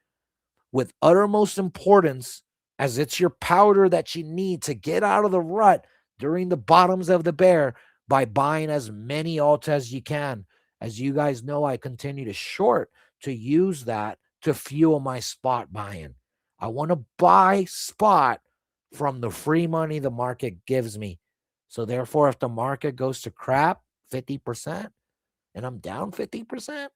Speaker 1: with uttermost importance, as it's your powder that you need to get out of the rut during the bottoms of the bear by buying as many alts as you can. As you guys know, I continue to short to use that to fuel my spot buying. I want to buy spot from the free money the market gives me. So therefore, if the market goes to crap 50% and I'm down 50%,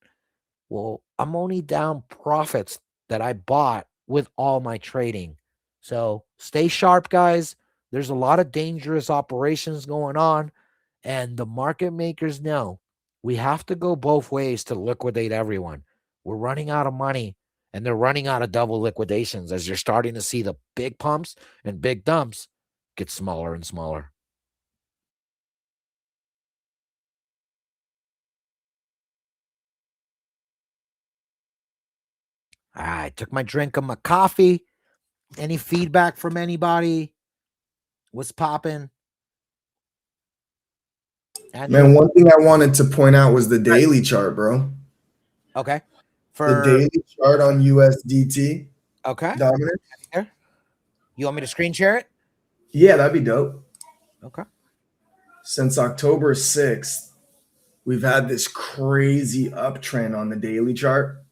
Speaker 1: well, I'm only down profits that I bought with all my trading. So stay sharp, guys. There's a lot of dangerous operations going on, and the market makers know we have to go both ways to liquidate everyone. We're running out of money, and they're running out of double liquidations as you're starting to see the big pumps and big dumps get smaller and smaller. All right, took my drink of my coffee. Any feedback from anybody? What's popping?
Speaker 9: Man, one thing I wanted to point out was the daily chart, bro.
Speaker 1: Okay.
Speaker 9: The daily chart on USDT.
Speaker 1: Okay.
Speaker 9: Dominant.
Speaker 1: You want me to screen share it?
Speaker 9: Yeah, that'd be dope.
Speaker 1: Okay.
Speaker 9: Since October 6th, we've had this crazy uptrend on the daily chart.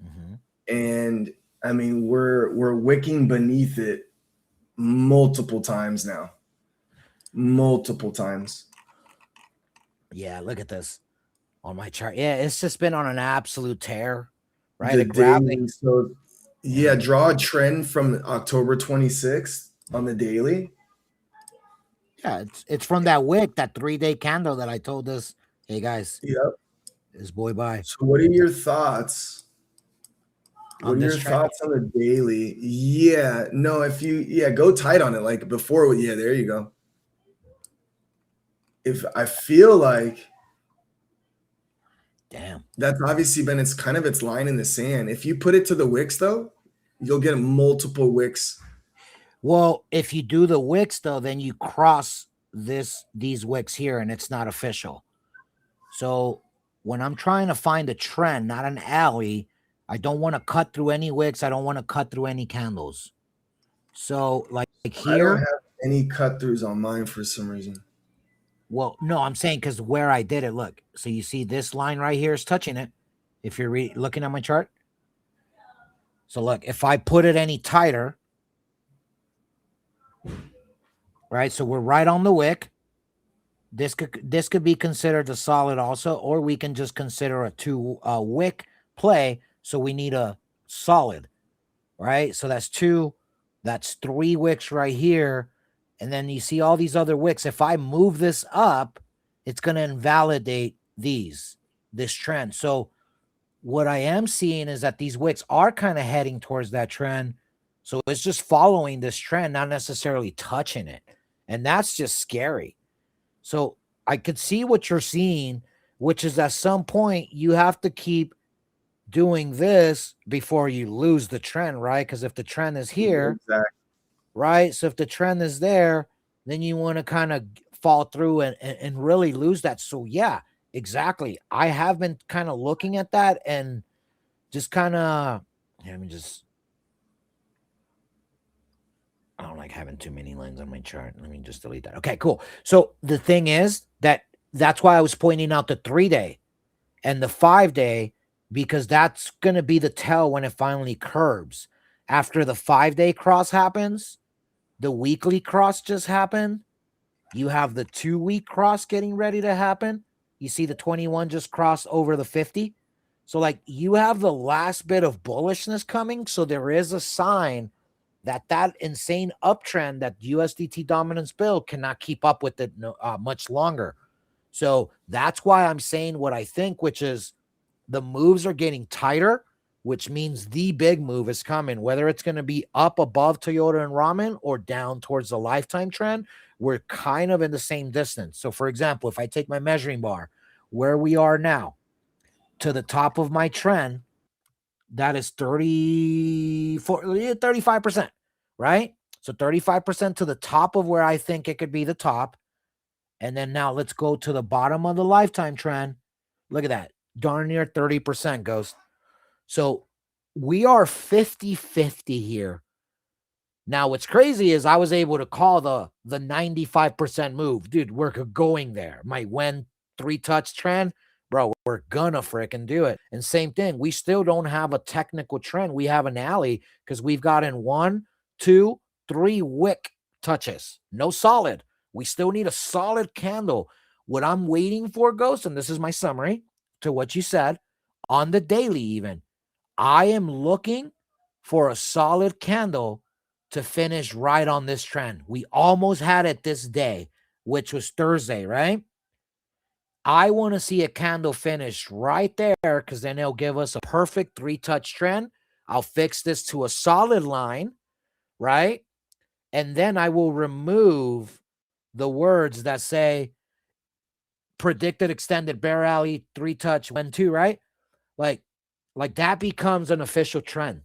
Speaker 1: Mm-hmm.
Speaker 9: And I mean, we're wicking beneath it multiple times now. Multiple times.
Speaker 1: Yeah, look at this on my chart. Yeah, it's just been on an absolute tear, right? The daily,
Speaker 9: so yeah, draw a trend from October 26th on the daily.
Speaker 1: Yeah, it's from that wick, that 3-day candle that I told us, hey guys.
Speaker 9: Yep.
Speaker 1: This boy buy.
Speaker 9: So what are your thoughts? What are your thoughts on the daily? Yeah, no, if you go tight on it like before. Yeah, there you go. If I feel like,
Speaker 1: damn,
Speaker 9: that's obviously been its line in the sand. If you put it to the wicks though, you'll get multiple wicks.
Speaker 1: Well, if you do the wicks though, then you cross these wicks here and it's not official. So when I'm trying to find a trend, not an alley, I don't want to cut through any wicks. I don't want to cut through any candles. So like here,
Speaker 9: I don't have any cut throughs on mine for some reason.
Speaker 1: Well, no, I'm saying because where I did it, look. So you see this line right here is touching it. If you're looking at my chart. So look, if I put it any tighter, right? So we're right on the wick. This could be considered a solid also, or we can just consider a 2 wick play. So we need a solid, right? So that's 2, that's 3 wicks right here. And then you see all these other wicks. If I move this up, it's going to invalidate this trend. So what I am seeing is that these wicks are kind of heading towards that trend. So it's just following this trend, not necessarily touching it. And that's just scary. So I could see what you're seeing, which is at some point you have to keep doing this before you lose the trend, right? Because if the trend is here,
Speaker 9: exactly.
Speaker 1: Right? So if the trend is there, then you want to kind of fall through and really lose that. So yeah, exactly. I have been kind of looking at that and just kind of, let me just, I don't like having too many lines on my chart. Let me just delete that. Okay, cool. So the thing is that's why I was pointing out the 3-day and the 5-day, because that's going to be the tell when it finally curbs. After the 5-day cross happens, the weekly cross just happened. You have the 2-week cross getting ready to happen. You see the 21 just crossed over the 50. So like you have the last bit of bullishness coming. So there is a sign that insane uptrend that USDT dominance build cannot keep up with it much longer. So that's why I'm saying what I think, which is the moves are getting tighter, which means the big move is coming, whether it's going to be up above Toyota and Ramen or down towards the lifetime trend. We're kind of in the same distance. So for example, if I take my measuring bar where we are now, to the top of my trend, that is 35%, right? So 35% to the top of where I think it could be the top. And then now let's go to the bottom of the lifetime trend. Look at that. Darn near 30% Ghost. So we are 50-50 here. Now, what's crazy is I was able to call the 95% move. Dude, we're going there. My when 3-touch trend, bro, we're gonna freaking do it. And same thing, we still don't have a technical trend. We have an alley because we've gotten 1, 2, 3 wick touches. No solid. We still need a solid candle. What I'm waiting for, Ghost, and this is my summary to what you said, on the daily even, I am looking for a solid candle to finish right on this trend. We almost had it this day, which was Thursday, right? I want to see a candle finish right there because then it'll give us a perfect 3-touch trend. I'll fix this to a solid line, right? And then I will remove the words that say predicted extended bear alley 3-touch when 2, right? Like that becomes an official trend.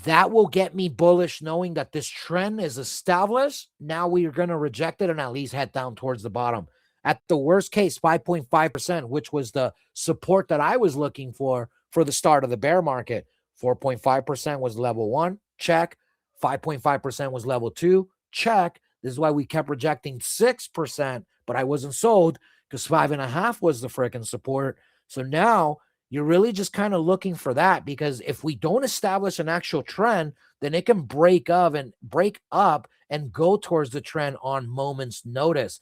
Speaker 1: That will get me bullish knowing that this trend is established. Now we are going to reject it and at least head down towards the bottom. At the worst case, 5.5%, which was the support that I was looking for the start of the bear market. 4.5% was level 1, check. 5.5% was level 2, check. This is why we kept rejecting 6%, but I wasn't sold because 5.5 was the freaking support. So now you're really just kind of looking for that, because if we don't establish an actual trend, then it can break up and go towards the trend on moment's notice.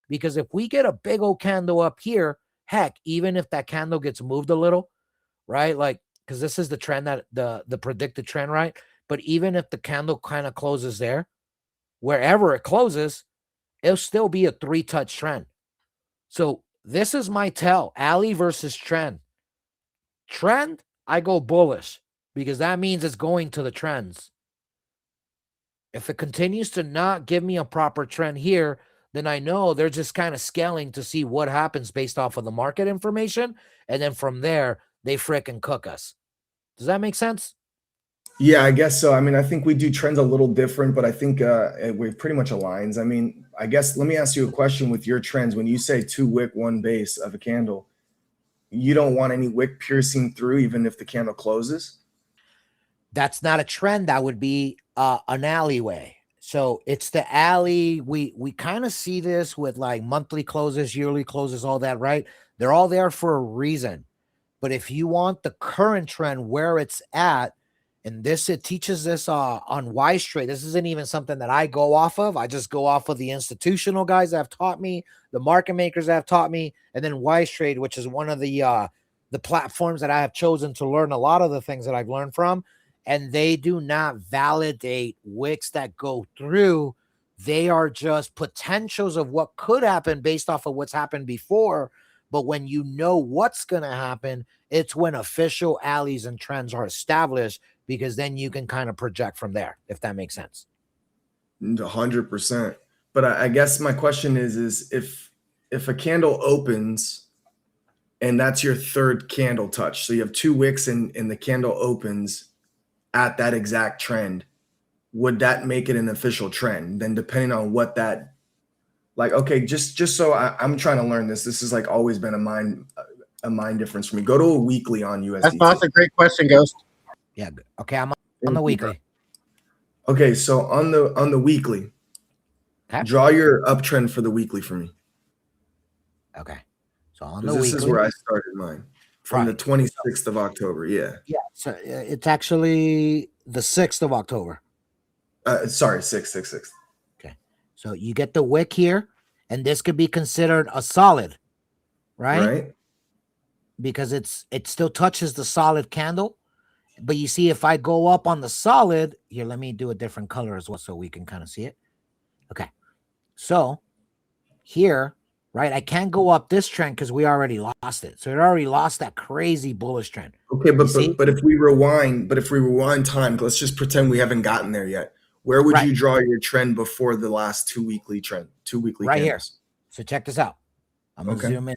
Speaker 1: Because if we get a big old candle up here, heck, even if that candle gets moved a little, right? Like, because this is the trend that the predicted trend, right? But even if the candle kind of closes there, wherever it closes, it'll still be a 3-touch trend. So this is my tell, alley versus trend. Trend, I go bullish because that means it's going to the trends. If it continues to not give me a proper trend here, then I know they're just kind of scaling to see what happens based off of the market information. And then from there, they fricking cook us. Does that make sense?
Speaker 9: Yeah, I guess so. I mean, I think we do trends a little different, but I think we're pretty much aligns. I mean, I guess let me ask you a question with your trends. When you say 2 wick, 1 base of a candle, you don't want any wick piercing through even if the candle closes?
Speaker 1: That's not a trend. That would be an alleyway. So it's the alley. We kind of see this with like monthly closes, yearly closes, all that, right? They're all there for a reason. But if you want the current trend where it's at, and it teaches this on Wise Trade. This isn't even something that I go off of. I just go off of the institutional guys that have taught me, the market makers that have taught me, and then Wise Trade, which is one of the platforms that I have chosen to learn a lot of the things that I've learned from. And they do not validate wicks that go through. They are just potentials of what could happen based off of what's happened before. But when you know what's going to happen, it's when official alleys and trends are established, because then you can kind of project from there, if that makes sense.
Speaker 9: 100%. But I guess my question is if a candle opens and that's your 3rd candle touch, so you have 2 wicks and the candle opens at that exact trend, would that make it an official trend? Then depending on what that, like, okay, just so I'm trying to learn this. This has like always been a mind difference for me. Go to a weekly on USDT.
Speaker 5: That's a great question, Ghost.
Speaker 1: Yeah. Okay. I'm on the weekly.
Speaker 9: Okay. So on the weekly,
Speaker 1: okay,
Speaker 9: draw your uptrend for the weekly for me.
Speaker 1: Okay. So on the
Speaker 9: this
Speaker 1: weekly,
Speaker 9: is where I started mine from the 26th of October. Yeah.
Speaker 1: Yeah. So it's actually the 6th of October.
Speaker 9: Sorry, 6.
Speaker 1: Okay. So you get the wick here, and this could be considered a solid, right?
Speaker 9: Right.
Speaker 1: Because it still touches the solid candle. But you see, if I go up on the solid here, let me do a different color as well so we can kind of see it. Okay. So here, right, I can't go up this trend because we already lost it. So it already lost that crazy bullish trend.
Speaker 9: Okay, but if we rewind time, let's just pretend we haven't gotten there yet. Where would you draw your trend before the last 2 weekly
Speaker 1: right candles? Here. So check this out. I'm gonna zoom in.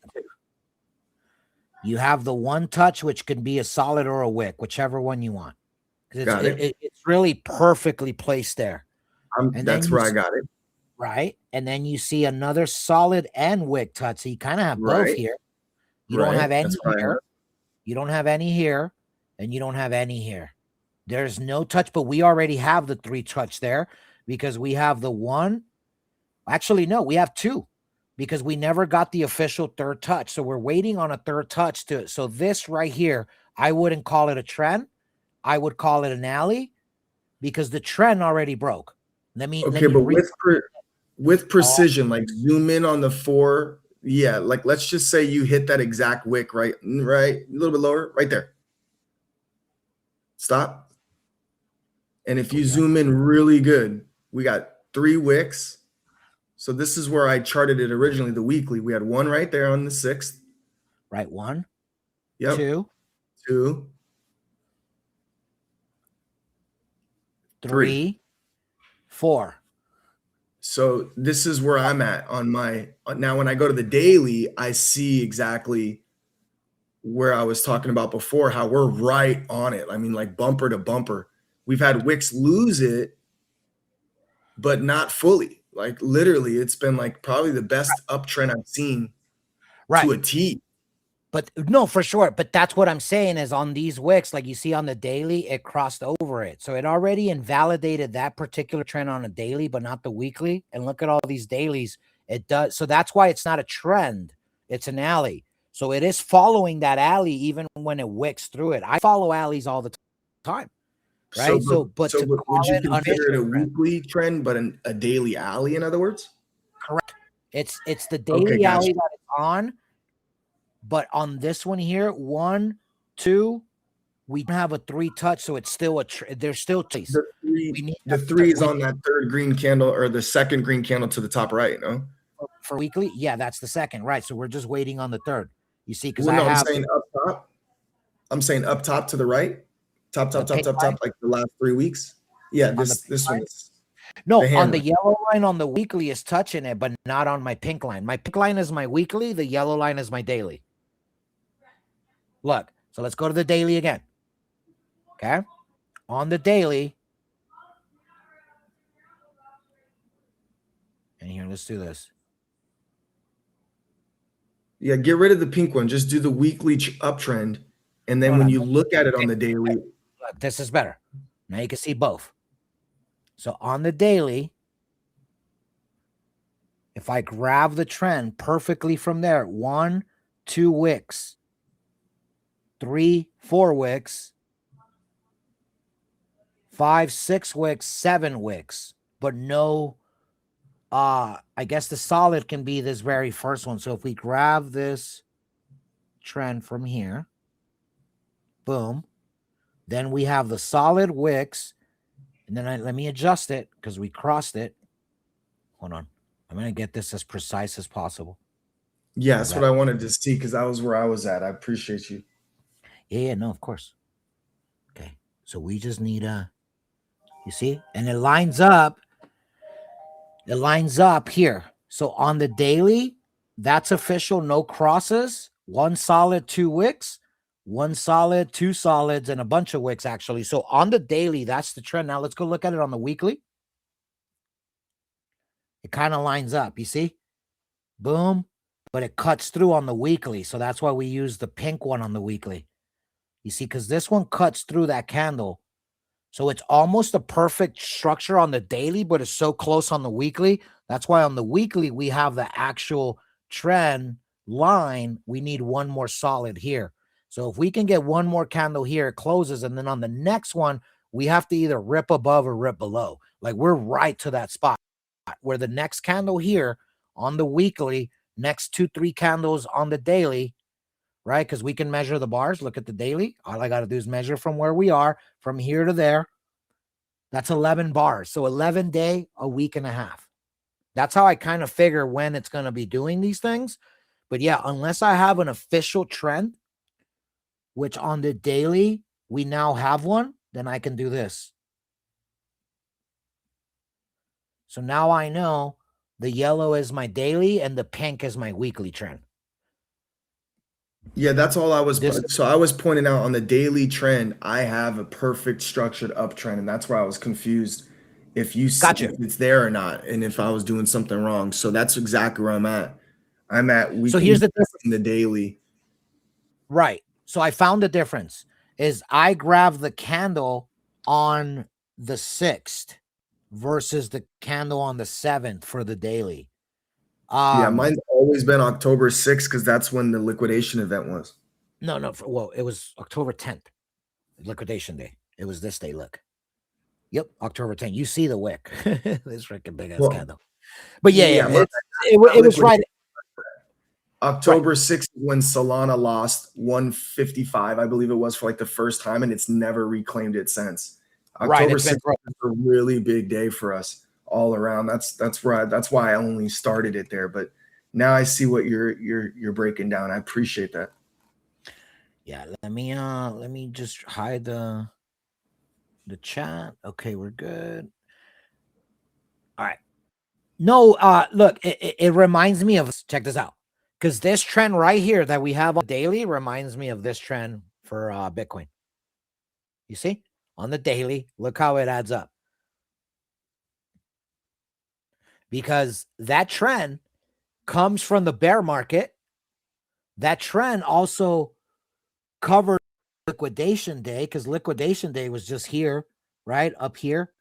Speaker 1: You have the one touch, which can be a solid or a wick, whichever one you want.
Speaker 9: Got it.
Speaker 1: It's really perfectly placed there. And
Speaker 9: That's where I got it.
Speaker 1: Right. And then you see another solid and wick touch. So you kind of have both
Speaker 9: Right.
Speaker 1: here. You don't have
Speaker 9: Right.
Speaker 1: any
Speaker 9: That's what I
Speaker 1: here.
Speaker 9: have.
Speaker 1: You don't have any here. And you don't have any here. There's no touch, but we already have the 3 touch there because we have the 1. Actually, no, we have 2 because we never got the official 3rd touch. So we're waiting on a 3rd touch to. So this right here, I wouldn't call it a trend. I would call it an alley because the trend already broke. Let me
Speaker 9: but with precision, like zoom in on the 4. Yeah, like let's just say you hit that exact wick right, a little bit lower, right there. Stop. And if you zoom in really good, we got 3 wicks. So this is where I charted it originally, the weekly. We had 1 right there on the 6th.
Speaker 1: Right, 1.
Speaker 9: Yep. 2. 3.
Speaker 1: 4.
Speaker 9: So this is where I'm at on my, now when I go to the daily, I see exactly where I was talking about before, how we're right on it. I mean, like bumper to bumper. We've had wicks lose it, but not fully. Like literally, it's been like probably the best uptrend I've seen to a T.
Speaker 1: But no, for sure. But that's what I'm saying is on these wicks, like you see on the daily, it crossed over it. So it already invalidated that particular trend on a daily, but not the weekly. And look at all these dailies. It does. So that's why it's not a trend. It's an alley. So it is following that alley even when it wicks through it. I follow alleys all the time. Right.
Speaker 9: So would you consider it a weekly trend, but a daily alley, in other words?
Speaker 1: Correct. It's the daily alley that it's on. But on this one here, 1, 2, we don't have a 3 touch, so it's still there's still trees.
Speaker 9: The 3 is on that 3rd green candle or the 2nd green candle to the top right, no?
Speaker 1: For weekly, yeah, that's the 2nd, right? So we're just waiting on the 3rd. You see, because
Speaker 9: I'm saying up top. I'm saying up top to the right, top, like the last 3 weeks. Yeah, this one is.
Speaker 1: No, on the yellow line on the weekly is touching it, but not on my pink line. My pink line is my weekly. The yellow line is my daily. Look, so let's go to the daily again. Okay. On the daily. And here, let's do this.
Speaker 9: Yeah, get rid of the pink one. Just do the weekly uptrend. And then when you look at it on the daily.
Speaker 1: Look, this is better. Now you can see both. So on the daily, if I grab the trend perfectly from there, 1, 2 wicks, 3, 4 wicks, 5, 6 wicks, 7 wicks, but no, I guess the solid can be this very first one. So if we grab this trend from here, boom, then we have the solid wicks, and then let me adjust it because we crossed it. Hold on. I'm going to get this as precise as possible.
Speaker 9: Yeah, that's what I wanted to see because that was where I was at. I appreciate you.
Speaker 1: Yeah, no, of course. Okay, so we just need you see, and it lines up. It lines up here. So on the daily, that's official. No crosses. 1 solid, 2 wicks. 1 solid, 2 solids, and a bunch of wicks actually. So on the daily, that's the trend. Now let's go look at it on the weekly. It kind of lines up. You see, boom, but it cuts through on the weekly. So that's why we use the pink one on the weekly. You see, because this one cuts through that candle. So it's almost a perfect structure on the daily, but it's so close on the weekly. That's why on the weekly, we have the actual trend line. We need 1 more solid here. So if we can get 1 more candle here, it closes. And then on the next one, we have to either rip above or rip below. Like we're right to that spot where the next candle here on the weekly, next 2, 3 candles on the daily, right? Because we can measure the bars. Look at the daily. All I got to do is measure from where we are, from here to there. That's 11 bars. So 11 day, a week and a half. That's how I kind of figure when it's going to be doing these things. But yeah, unless I have an official trend, which on the daily, we now have one, then I can do this. So now I know the yellow is my daily and the pink is my weekly trend.
Speaker 9: Yeah, that's all I was.
Speaker 1: This
Speaker 9: So I was pointing out on the daily trend, I have a perfect structured uptrend, and that's where I was confused if
Speaker 1: Gotcha.
Speaker 9: if it's there or not, and if I was doing something wrong. So that's exactly where I'm at. I'm at
Speaker 1: So
Speaker 9: weekly
Speaker 1: here's the difference.
Speaker 9: in the daily.
Speaker 1: Right. So I found the difference is I grabbed the candle on the 6th versus the candle on the 7th for the daily.
Speaker 9: Yeah, mine's always been October 6th because that's when the liquidation event was.
Speaker 1: No, well, it was October 10th, liquidation day. It was this day. Look. Yep, October 10th. You see the wick. This freaking big ass
Speaker 9: Well,
Speaker 1: candle. But yeah,
Speaker 9: my
Speaker 1: it was right.
Speaker 9: October 6th is when Solana lost 155, I believe it was, for like the first time, and it's never reclaimed it since.
Speaker 1: Right,
Speaker 9: October
Speaker 1: it's been
Speaker 9: 6th is a really big day for us all around. That's why I only started it there. But now I see what you're breaking down. I appreciate that.
Speaker 1: Yeah, let me just hide the chat. Okay, we're good. All right. No, look, it reminds me of, check this out. Because this trend right here that we have on daily reminds me of this trend for Bitcoin. You see? On the daily, look how it adds up. Because that trend comes from the bear market. That trend also covered liquidation day, because liquidation day was just here, right? Up here.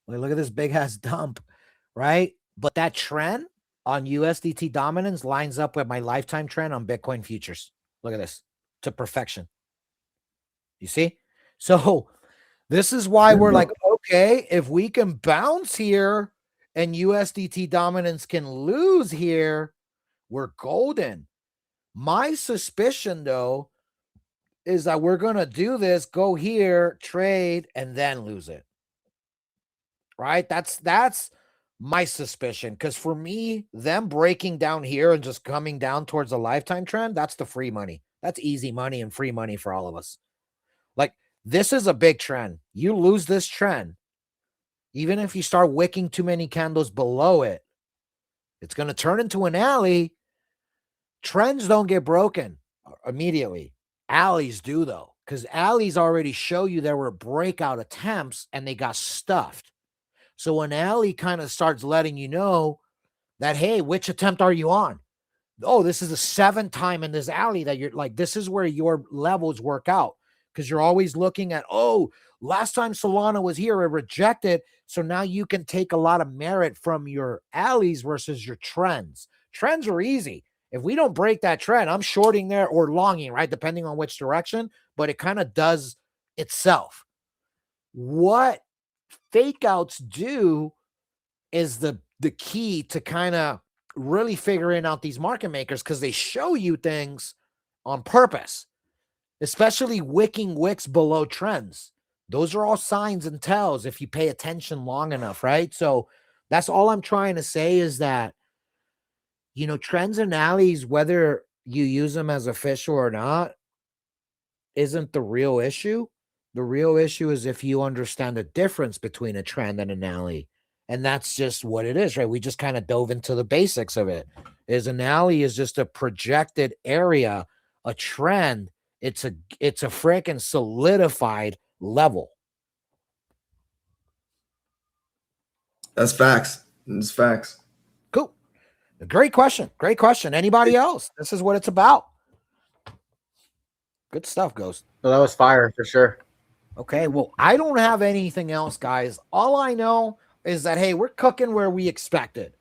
Speaker 1: Look at this big ass dump, right? But that trend on USDT dominance lines up with my lifetime trend on Bitcoin futures. Look at this, to perfection. You see? So this is why we're like, okay, if we can bounce here and USDT dominance can lose here, we're golden. My suspicion, though, is that we're going to do this, go here, trade, and then lose it. Right? That's my suspicion. Because for me, them breaking down here and just coming down towards the lifetime trend, that's the free money. That's easy money and free money for all of us. Like, this is a big trend. You lose this trend, even if you start wicking too many candles below it, it's going to turn into an alley. Trends don't get broken immediately. Alleys do, though, because alleys already show you there were breakout attempts and they got stuffed. So an alley kind of starts letting you know that, hey, which attempt are you on? Oh, this is the 7th time in this alley that you're like, this is where your levels work out, because you're always looking at, oh, last time Solana was here, it rejected. So now you can take a lot of merit from your alleys versus your trends. Trends are easy. If we don't break that trend, I'm shorting there or longing, right? Depending on which direction, but it kind of does itself. What fake outs do is the key to kind of really figuring out these market makers, because they show you things on purpose, especially wicking wicks below trends. Those are all signs and tells if you pay attention long enough, right? So that's all I'm trying to say is that, you know, trends and alleys, whether you use them as official or not, isn't the real issue. The real issue is if you understand the difference between a trend and an alley. And that's just what it is, right? We just kind of dove into the basics of it. Is an alley is just a projected area, a trend. It's a freaking solidified level.
Speaker 9: That's facts. It's facts.
Speaker 1: Cool. Great question. Great question. Anybody else? This is what it's about. Good stuff, Ghost.
Speaker 5: Well, that was fire for sure.
Speaker 1: Okay, well, I don't have anything else, guys. All I know is that, hey, we're cooking where we expected.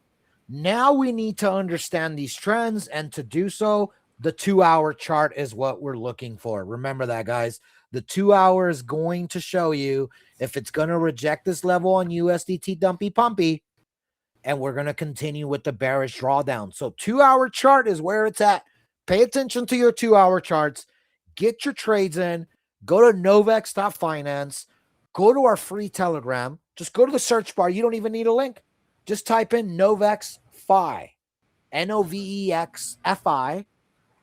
Speaker 1: Now we need to understand these trends, and to do so, the 2-hour chart is what we're looking for. Remember that, guys. The 2 hour is going to show you if it's going to reject this level on USDT dumpy pumpy, and we're going to continue with the bearish drawdown. So 2-hour chart is where it's at. Pay attention to your 2-hour charts. Get your trades in. Go to novex.finance. Go to our free Telegram. Just go to the search bar. You don't even need a link. Just type in Novex Fi. NOVEXFI.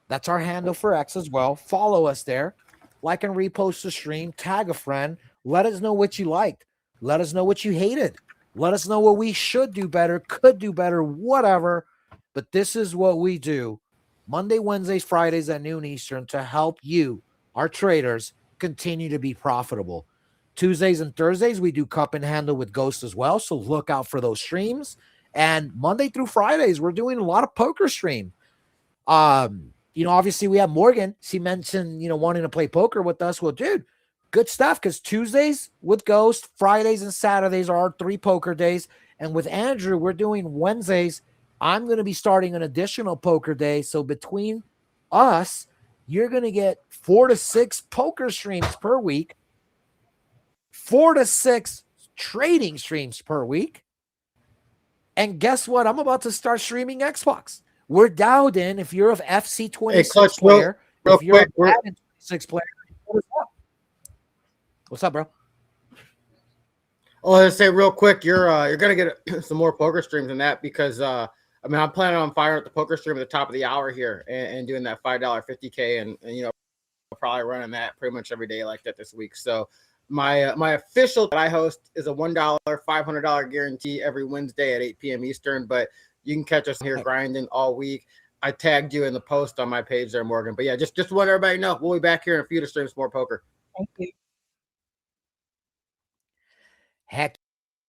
Speaker 1: That's our handle for X as well. Follow us there. Like and repost the stream. Tag a friend. Let us know what you liked. Let us know what you hated. Let us know what we should do better, could do better, whatever. But this is what we do Monday, Wednesdays, Fridays at noon Eastern to help you, our traders, continue to be profitable. Tuesdays and Thursdays, we do cup and handle with Ghost as well. So look out for those streams. And Monday through Fridays, we're doing a lot of poker stream. Obviously we have Morgan. She mentioned, wanting to play poker with us. Well, dude, good stuff. Because Tuesdays with Ghost, Fridays and Saturdays are our 3 poker days. And with Andrew, we're doing Wednesdays. I'm going to be starting an additional poker day. So between us, you're going to get 4 to 6 poker streams per week, 4 to 6 trading streams per week. And guess what? I'm about to start streaming Xbox. We're dialed in. If you're an FC26 player, if you're a Madden 26 player, what's up? What's up, bro?
Speaker 5: Oh, let's say real quick, you're gonna get some more poker streams than that because I'm planning on firing up the poker stream at the top of the hour here and doing that $5 50K and probably running that pretty much every day like that this week. So my official that I host is a $1 $500 guarantee every Wednesday at 8 p.m. Eastern, but you can catch us here grinding all week. I tagged you in the post on my page there, Morgan. But yeah, just want everybody to know we'll be back here in a few to stream some more poker.
Speaker 7: Thank you.
Speaker 1: Heck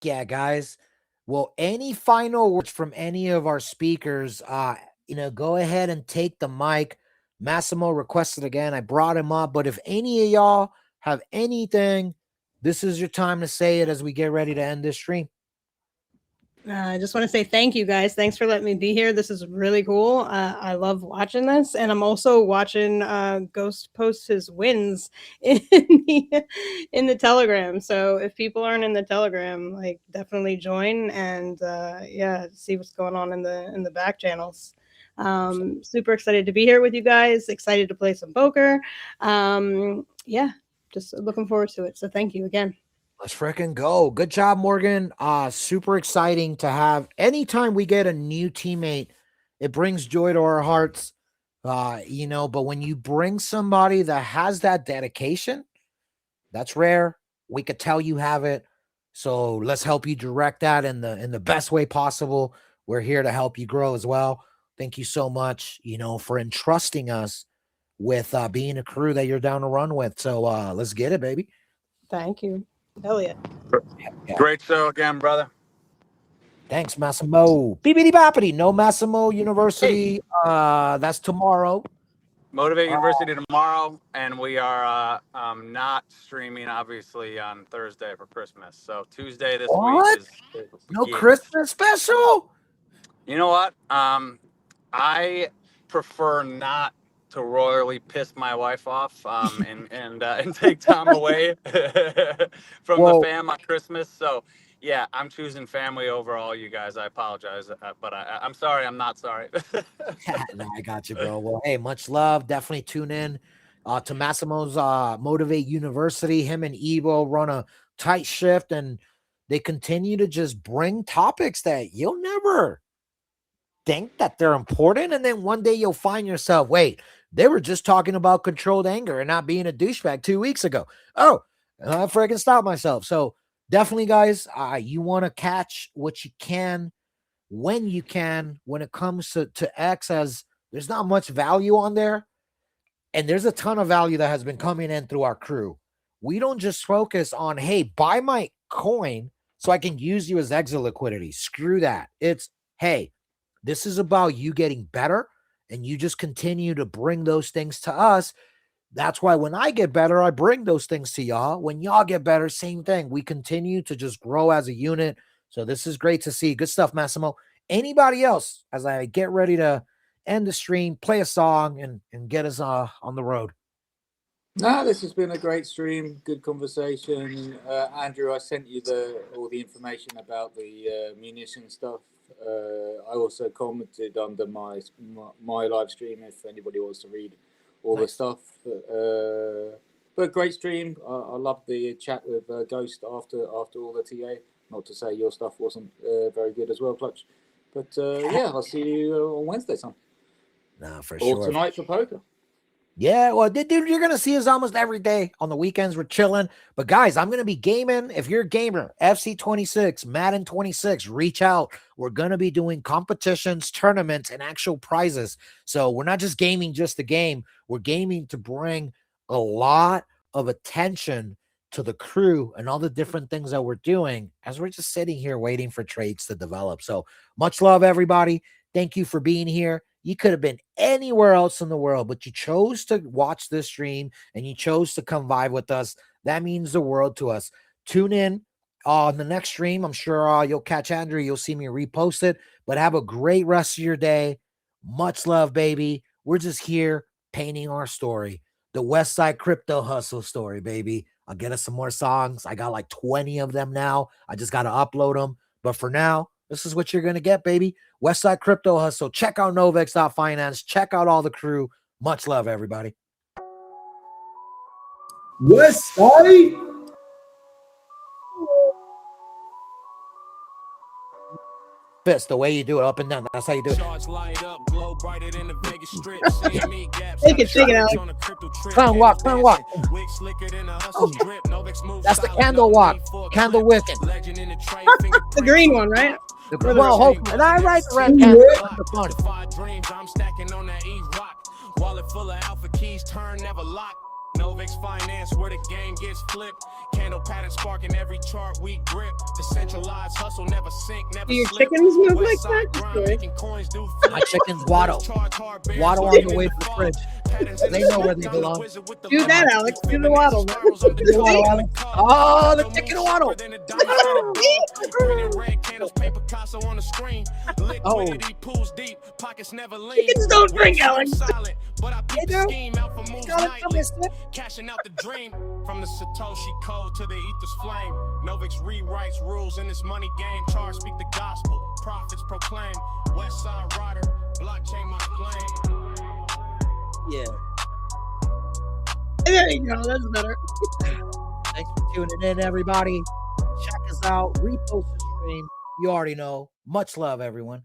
Speaker 1: yeah, guys. Well, any final words from any of our speakers, go ahead and take the mic. Massimo requested again. I brought him up, but if any of y'all have anything, this is your time to say it as we get ready to end this stream.
Speaker 7: I just want to say thank you guys. Thanks for letting me be here. This is really cool. I love watching this, and I'm also watching Ghost post his wins in the Telegram. So if people aren't in the Telegram, definitely join and see what's going on in the back channels. Super excited to be here with you guys. Excited to play some poker. Just looking forward to it. So thank you again.
Speaker 1: Let's freaking go. Good job, Morgan. Super exciting to have. Anytime we get a new teammate, it brings joy to our hearts. But when you bring somebody that has that dedication, that's rare. We could tell you have it. So let's help you direct that in the best way possible. We're here to help you grow as well. Thank you so much, for entrusting us with being a crew that you're down to run with. So let's get it, baby.
Speaker 7: Thank you. Hell yeah.
Speaker 6: Great show again, brother.
Speaker 1: Thanks, Massimo. Beepity boppity. No Massimo University. Hey. That's tomorrow.
Speaker 6: Motivate University tomorrow, and we are not streaming, obviously, on Thursday for Christmas. So Tuesday this week is
Speaker 1: no Christmas special.
Speaker 6: You know what? I prefer not to royally piss my wife off and take time away from the fam on Christmas. So yeah, I'm choosing family over all you guys. I apologize, but I'm sorry. I'm not sorry.
Speaker 1: No, I got you, bro. Well, hey, much love. Definitely tune in to Massimo's Motivate University. Him and Evo run a tight shift, and they continue to just bring topics that you'll never think that they're important. And then one day you'll find yourself, wait, they were just talking about controlled anger and not being a douchebag 2 weeks ago. Oh, I freaking stopped myself. So definitely, guys, you want to catch what you can when you can when it comes to X, as there's not much value on there. And there's a ton of value that has been coming in through our crew. We don't just focus on, hey, buy my coin so I can use you as exit liquidity. Screw that. It's, hey, this is about you getting better, and you just continue to bring those things to us. That's why when I get better, I bring those things to y'all. When y'all get better, same thing. We continue to just grow as a unit. So this is great to see. Good stuff, Massimo. Anybody else, as I get ready to end the stream, play a song and get us on the road?
Speaker 3: No, this has been a great stream. Good conversation. Andrew, I sent you all the information about the munition stuff. I also commented under my live stream if anybody wants to read all the stuff. But great stream. I loved the chat with Ghost after all the TA. Not to say your stuff wasn't very good as well, Clutch. But I'll see you on Wednesday, son.
Speaker 1: No, for
Speaker 3: or
Speaker 1: sure.
Speaker 3: Tonight for poker.
Speaker 1: Yeah, well, dude, you're gonna see us almost every day. On the weekends, we're chilling. But guys, I'm gonna be gaming. If you're a gamer, FC 26, Madden 26, reach out. We're gonna be doing competitions, tournaments, and actual prizes. So we're not just gaming just the game. We're gaming to bring a lot of attention to the crew and all the different things that we're doing as we're just sitting here waiting for trades to develop. So much love, everybody. Thank you for being here. You could have been anywhere else in the world, but you chose to watch this stream and you chose to come vibe with us. That means the world to us. Tune in on the next stream. I'm sure you'll catch Andrew. You'll see me repost it, but have a great rest of your day. Much love, baby. We're just here painting our story. The West Side Crypto Hustle story, baby. I'll get us some more songs. I got like 20 of them now. I just got to upload them. But for now, this is what you're going to get, baby. Westside Crypto Hustle. Check out Novex.finance. Check out all the crew. Much love, everybody.
Speaker 9: West Side.
Speaker 1: Fist, the way you do it up and down. That's how you do it.
Speaker 7: Shake it out.
Speaker 1: Clown walk, clown walk. Oh, that's the candle walk. Candle wicking.
Speaker 7: The green one, right?
Speaker 1: Well, hopefully. And I like the red candle.
Speaker 2: I'm stacking on that E-Rock. Wallet full of alpha keys, turn never lock. Novex Finance, where the game gets flipped. Candle pattern sparking every chart we grip. Decentralized hustle, never sink, never
Speaker 7: Do your
Speaker 2: slip.
Speaker 7: chickens move like that?
Speaker 2: Making coins do
Speaker 1: My chickens waddle. Waddle on the way to the fridge. They know where they belong.
Speaker 7: Do that, Alex. Do the waddle.
Speaker 1: Do the waddle, Alex. Oh, the chicken waddle. Oh.
Speaker 7: Chickens don't drink, Alex.
Speaker 2: But I beat
Speaker 7: They
Speaker 2: the
Speaker 7: do.
Speaker 2: scheme out for moves
Speaker 7: Got it from
Speaker 2: nightly.
Speaker 7: this one.
Speaker 2: Cashing out the dream from the Satoshi code to the ether's flame. Novix rewrites rules in this money game. Charge speak the gospel, prophets proclaim. West Side Rider, blockchain my flame.
Speaker 1: Yeah.
Speaker 7: There you go. That's better.
Speaker 1: Thanks for tuning in, everybody. Check us out. Repost the stream. You already know. Much love, everyone.